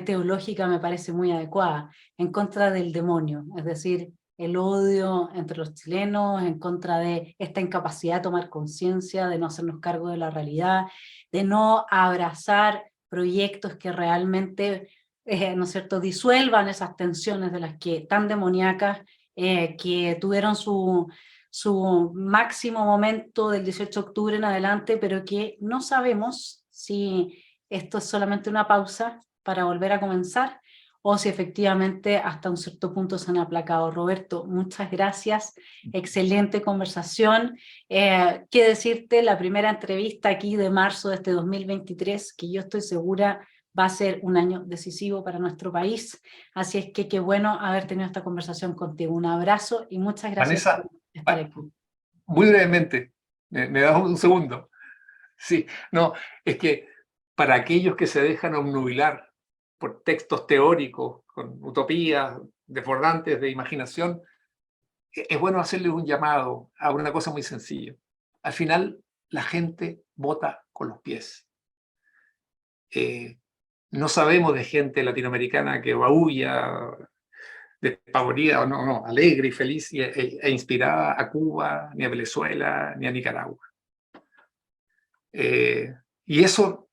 teológica me parece muy adecuada, en contra del demonio, es decir, el odio entre los chilenos, en contra de esta incapacidad de tomar conciencia, de no hacernos cargo de la realidad, de no abrazar proyectos que realmente, ¿no es cierto?, disuelvan esas tensiones de las que tan demoníacas que tuvieron su máximo momento del 18 de octubre en adelante, pero que no sabemos si esto es solamente una pausa para volver a comenzar, o si efectivamente hasta un cierto punto se han aplacado. Roberto, muchas gracias, excelente conversación. ¿Qué decirte? La primera entrevista aquí de marzo de este 2023, que yo estoy segura va a ser un año decisivo para nuestro país, así es que qué bueno haber tenido esta conversación contigo. Un abrazo y muchas gracias Vanessa, por estar aquí. Muy brevemente, me das un segundo. Sí, no, es que para aquellos que se dejan obnubilar por textos teóricos, con utopías desbordantes de imaginación, es bueno hacerles un llamado a una cosa muy sencilla. Al final, la gente vota con los pies. No sabemos de gente latinoamericana que baúlla despavorida, no, alegre y feliz e inspirada a Cuba, ni a Venezuela, ni a Nicaragua. Y eso,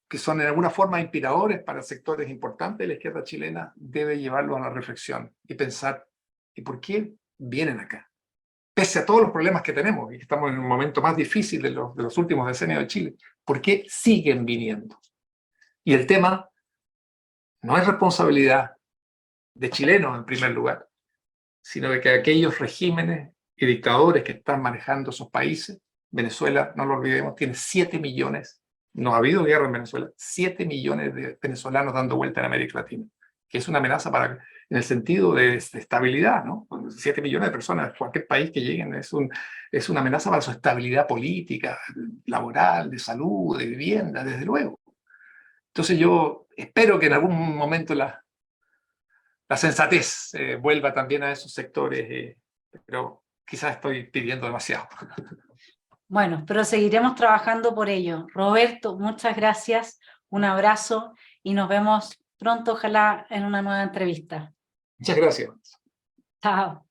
que son en alguna forma inspiradores para sectores importantes de la izquierda chilena, debe llevarlos a la reflexión y pensar, ¿y por qué vienen acá? Pese a todos los problemas que tenemos, y estamos en un momento más difícil de los últimos decenios de Chile, ¿por qué siguen viniendo? Y el tema no es responsabilidad de chilenos en primer lugar, sino de que aquellos regímenes y dictadores que están manejando esos países, Venezuela, no lo olvidemos, tiene 7 millones, no ha habido guerra en Venezuela, 7 millones de venezolanos dando vuelta en América Latina, que es una amenaza en el sentido de estabilidad, ¿no? 7 millones de personas, cualquier país que lleguen es una amenaza para su estabilidad política, laboral, de salud, de vivienda, desde luego. Entonces yo espero que en algún momento la sensatez vuelva también a esos sectores, pero quizás estoy pidiendo demasiado. Bueno, pero seguiremos trabajando por ello. Roberto, muchas gracias, un abrazo y nos vemos pronto, ojalá en una nueva entrevista. Muchas gracias. Chao.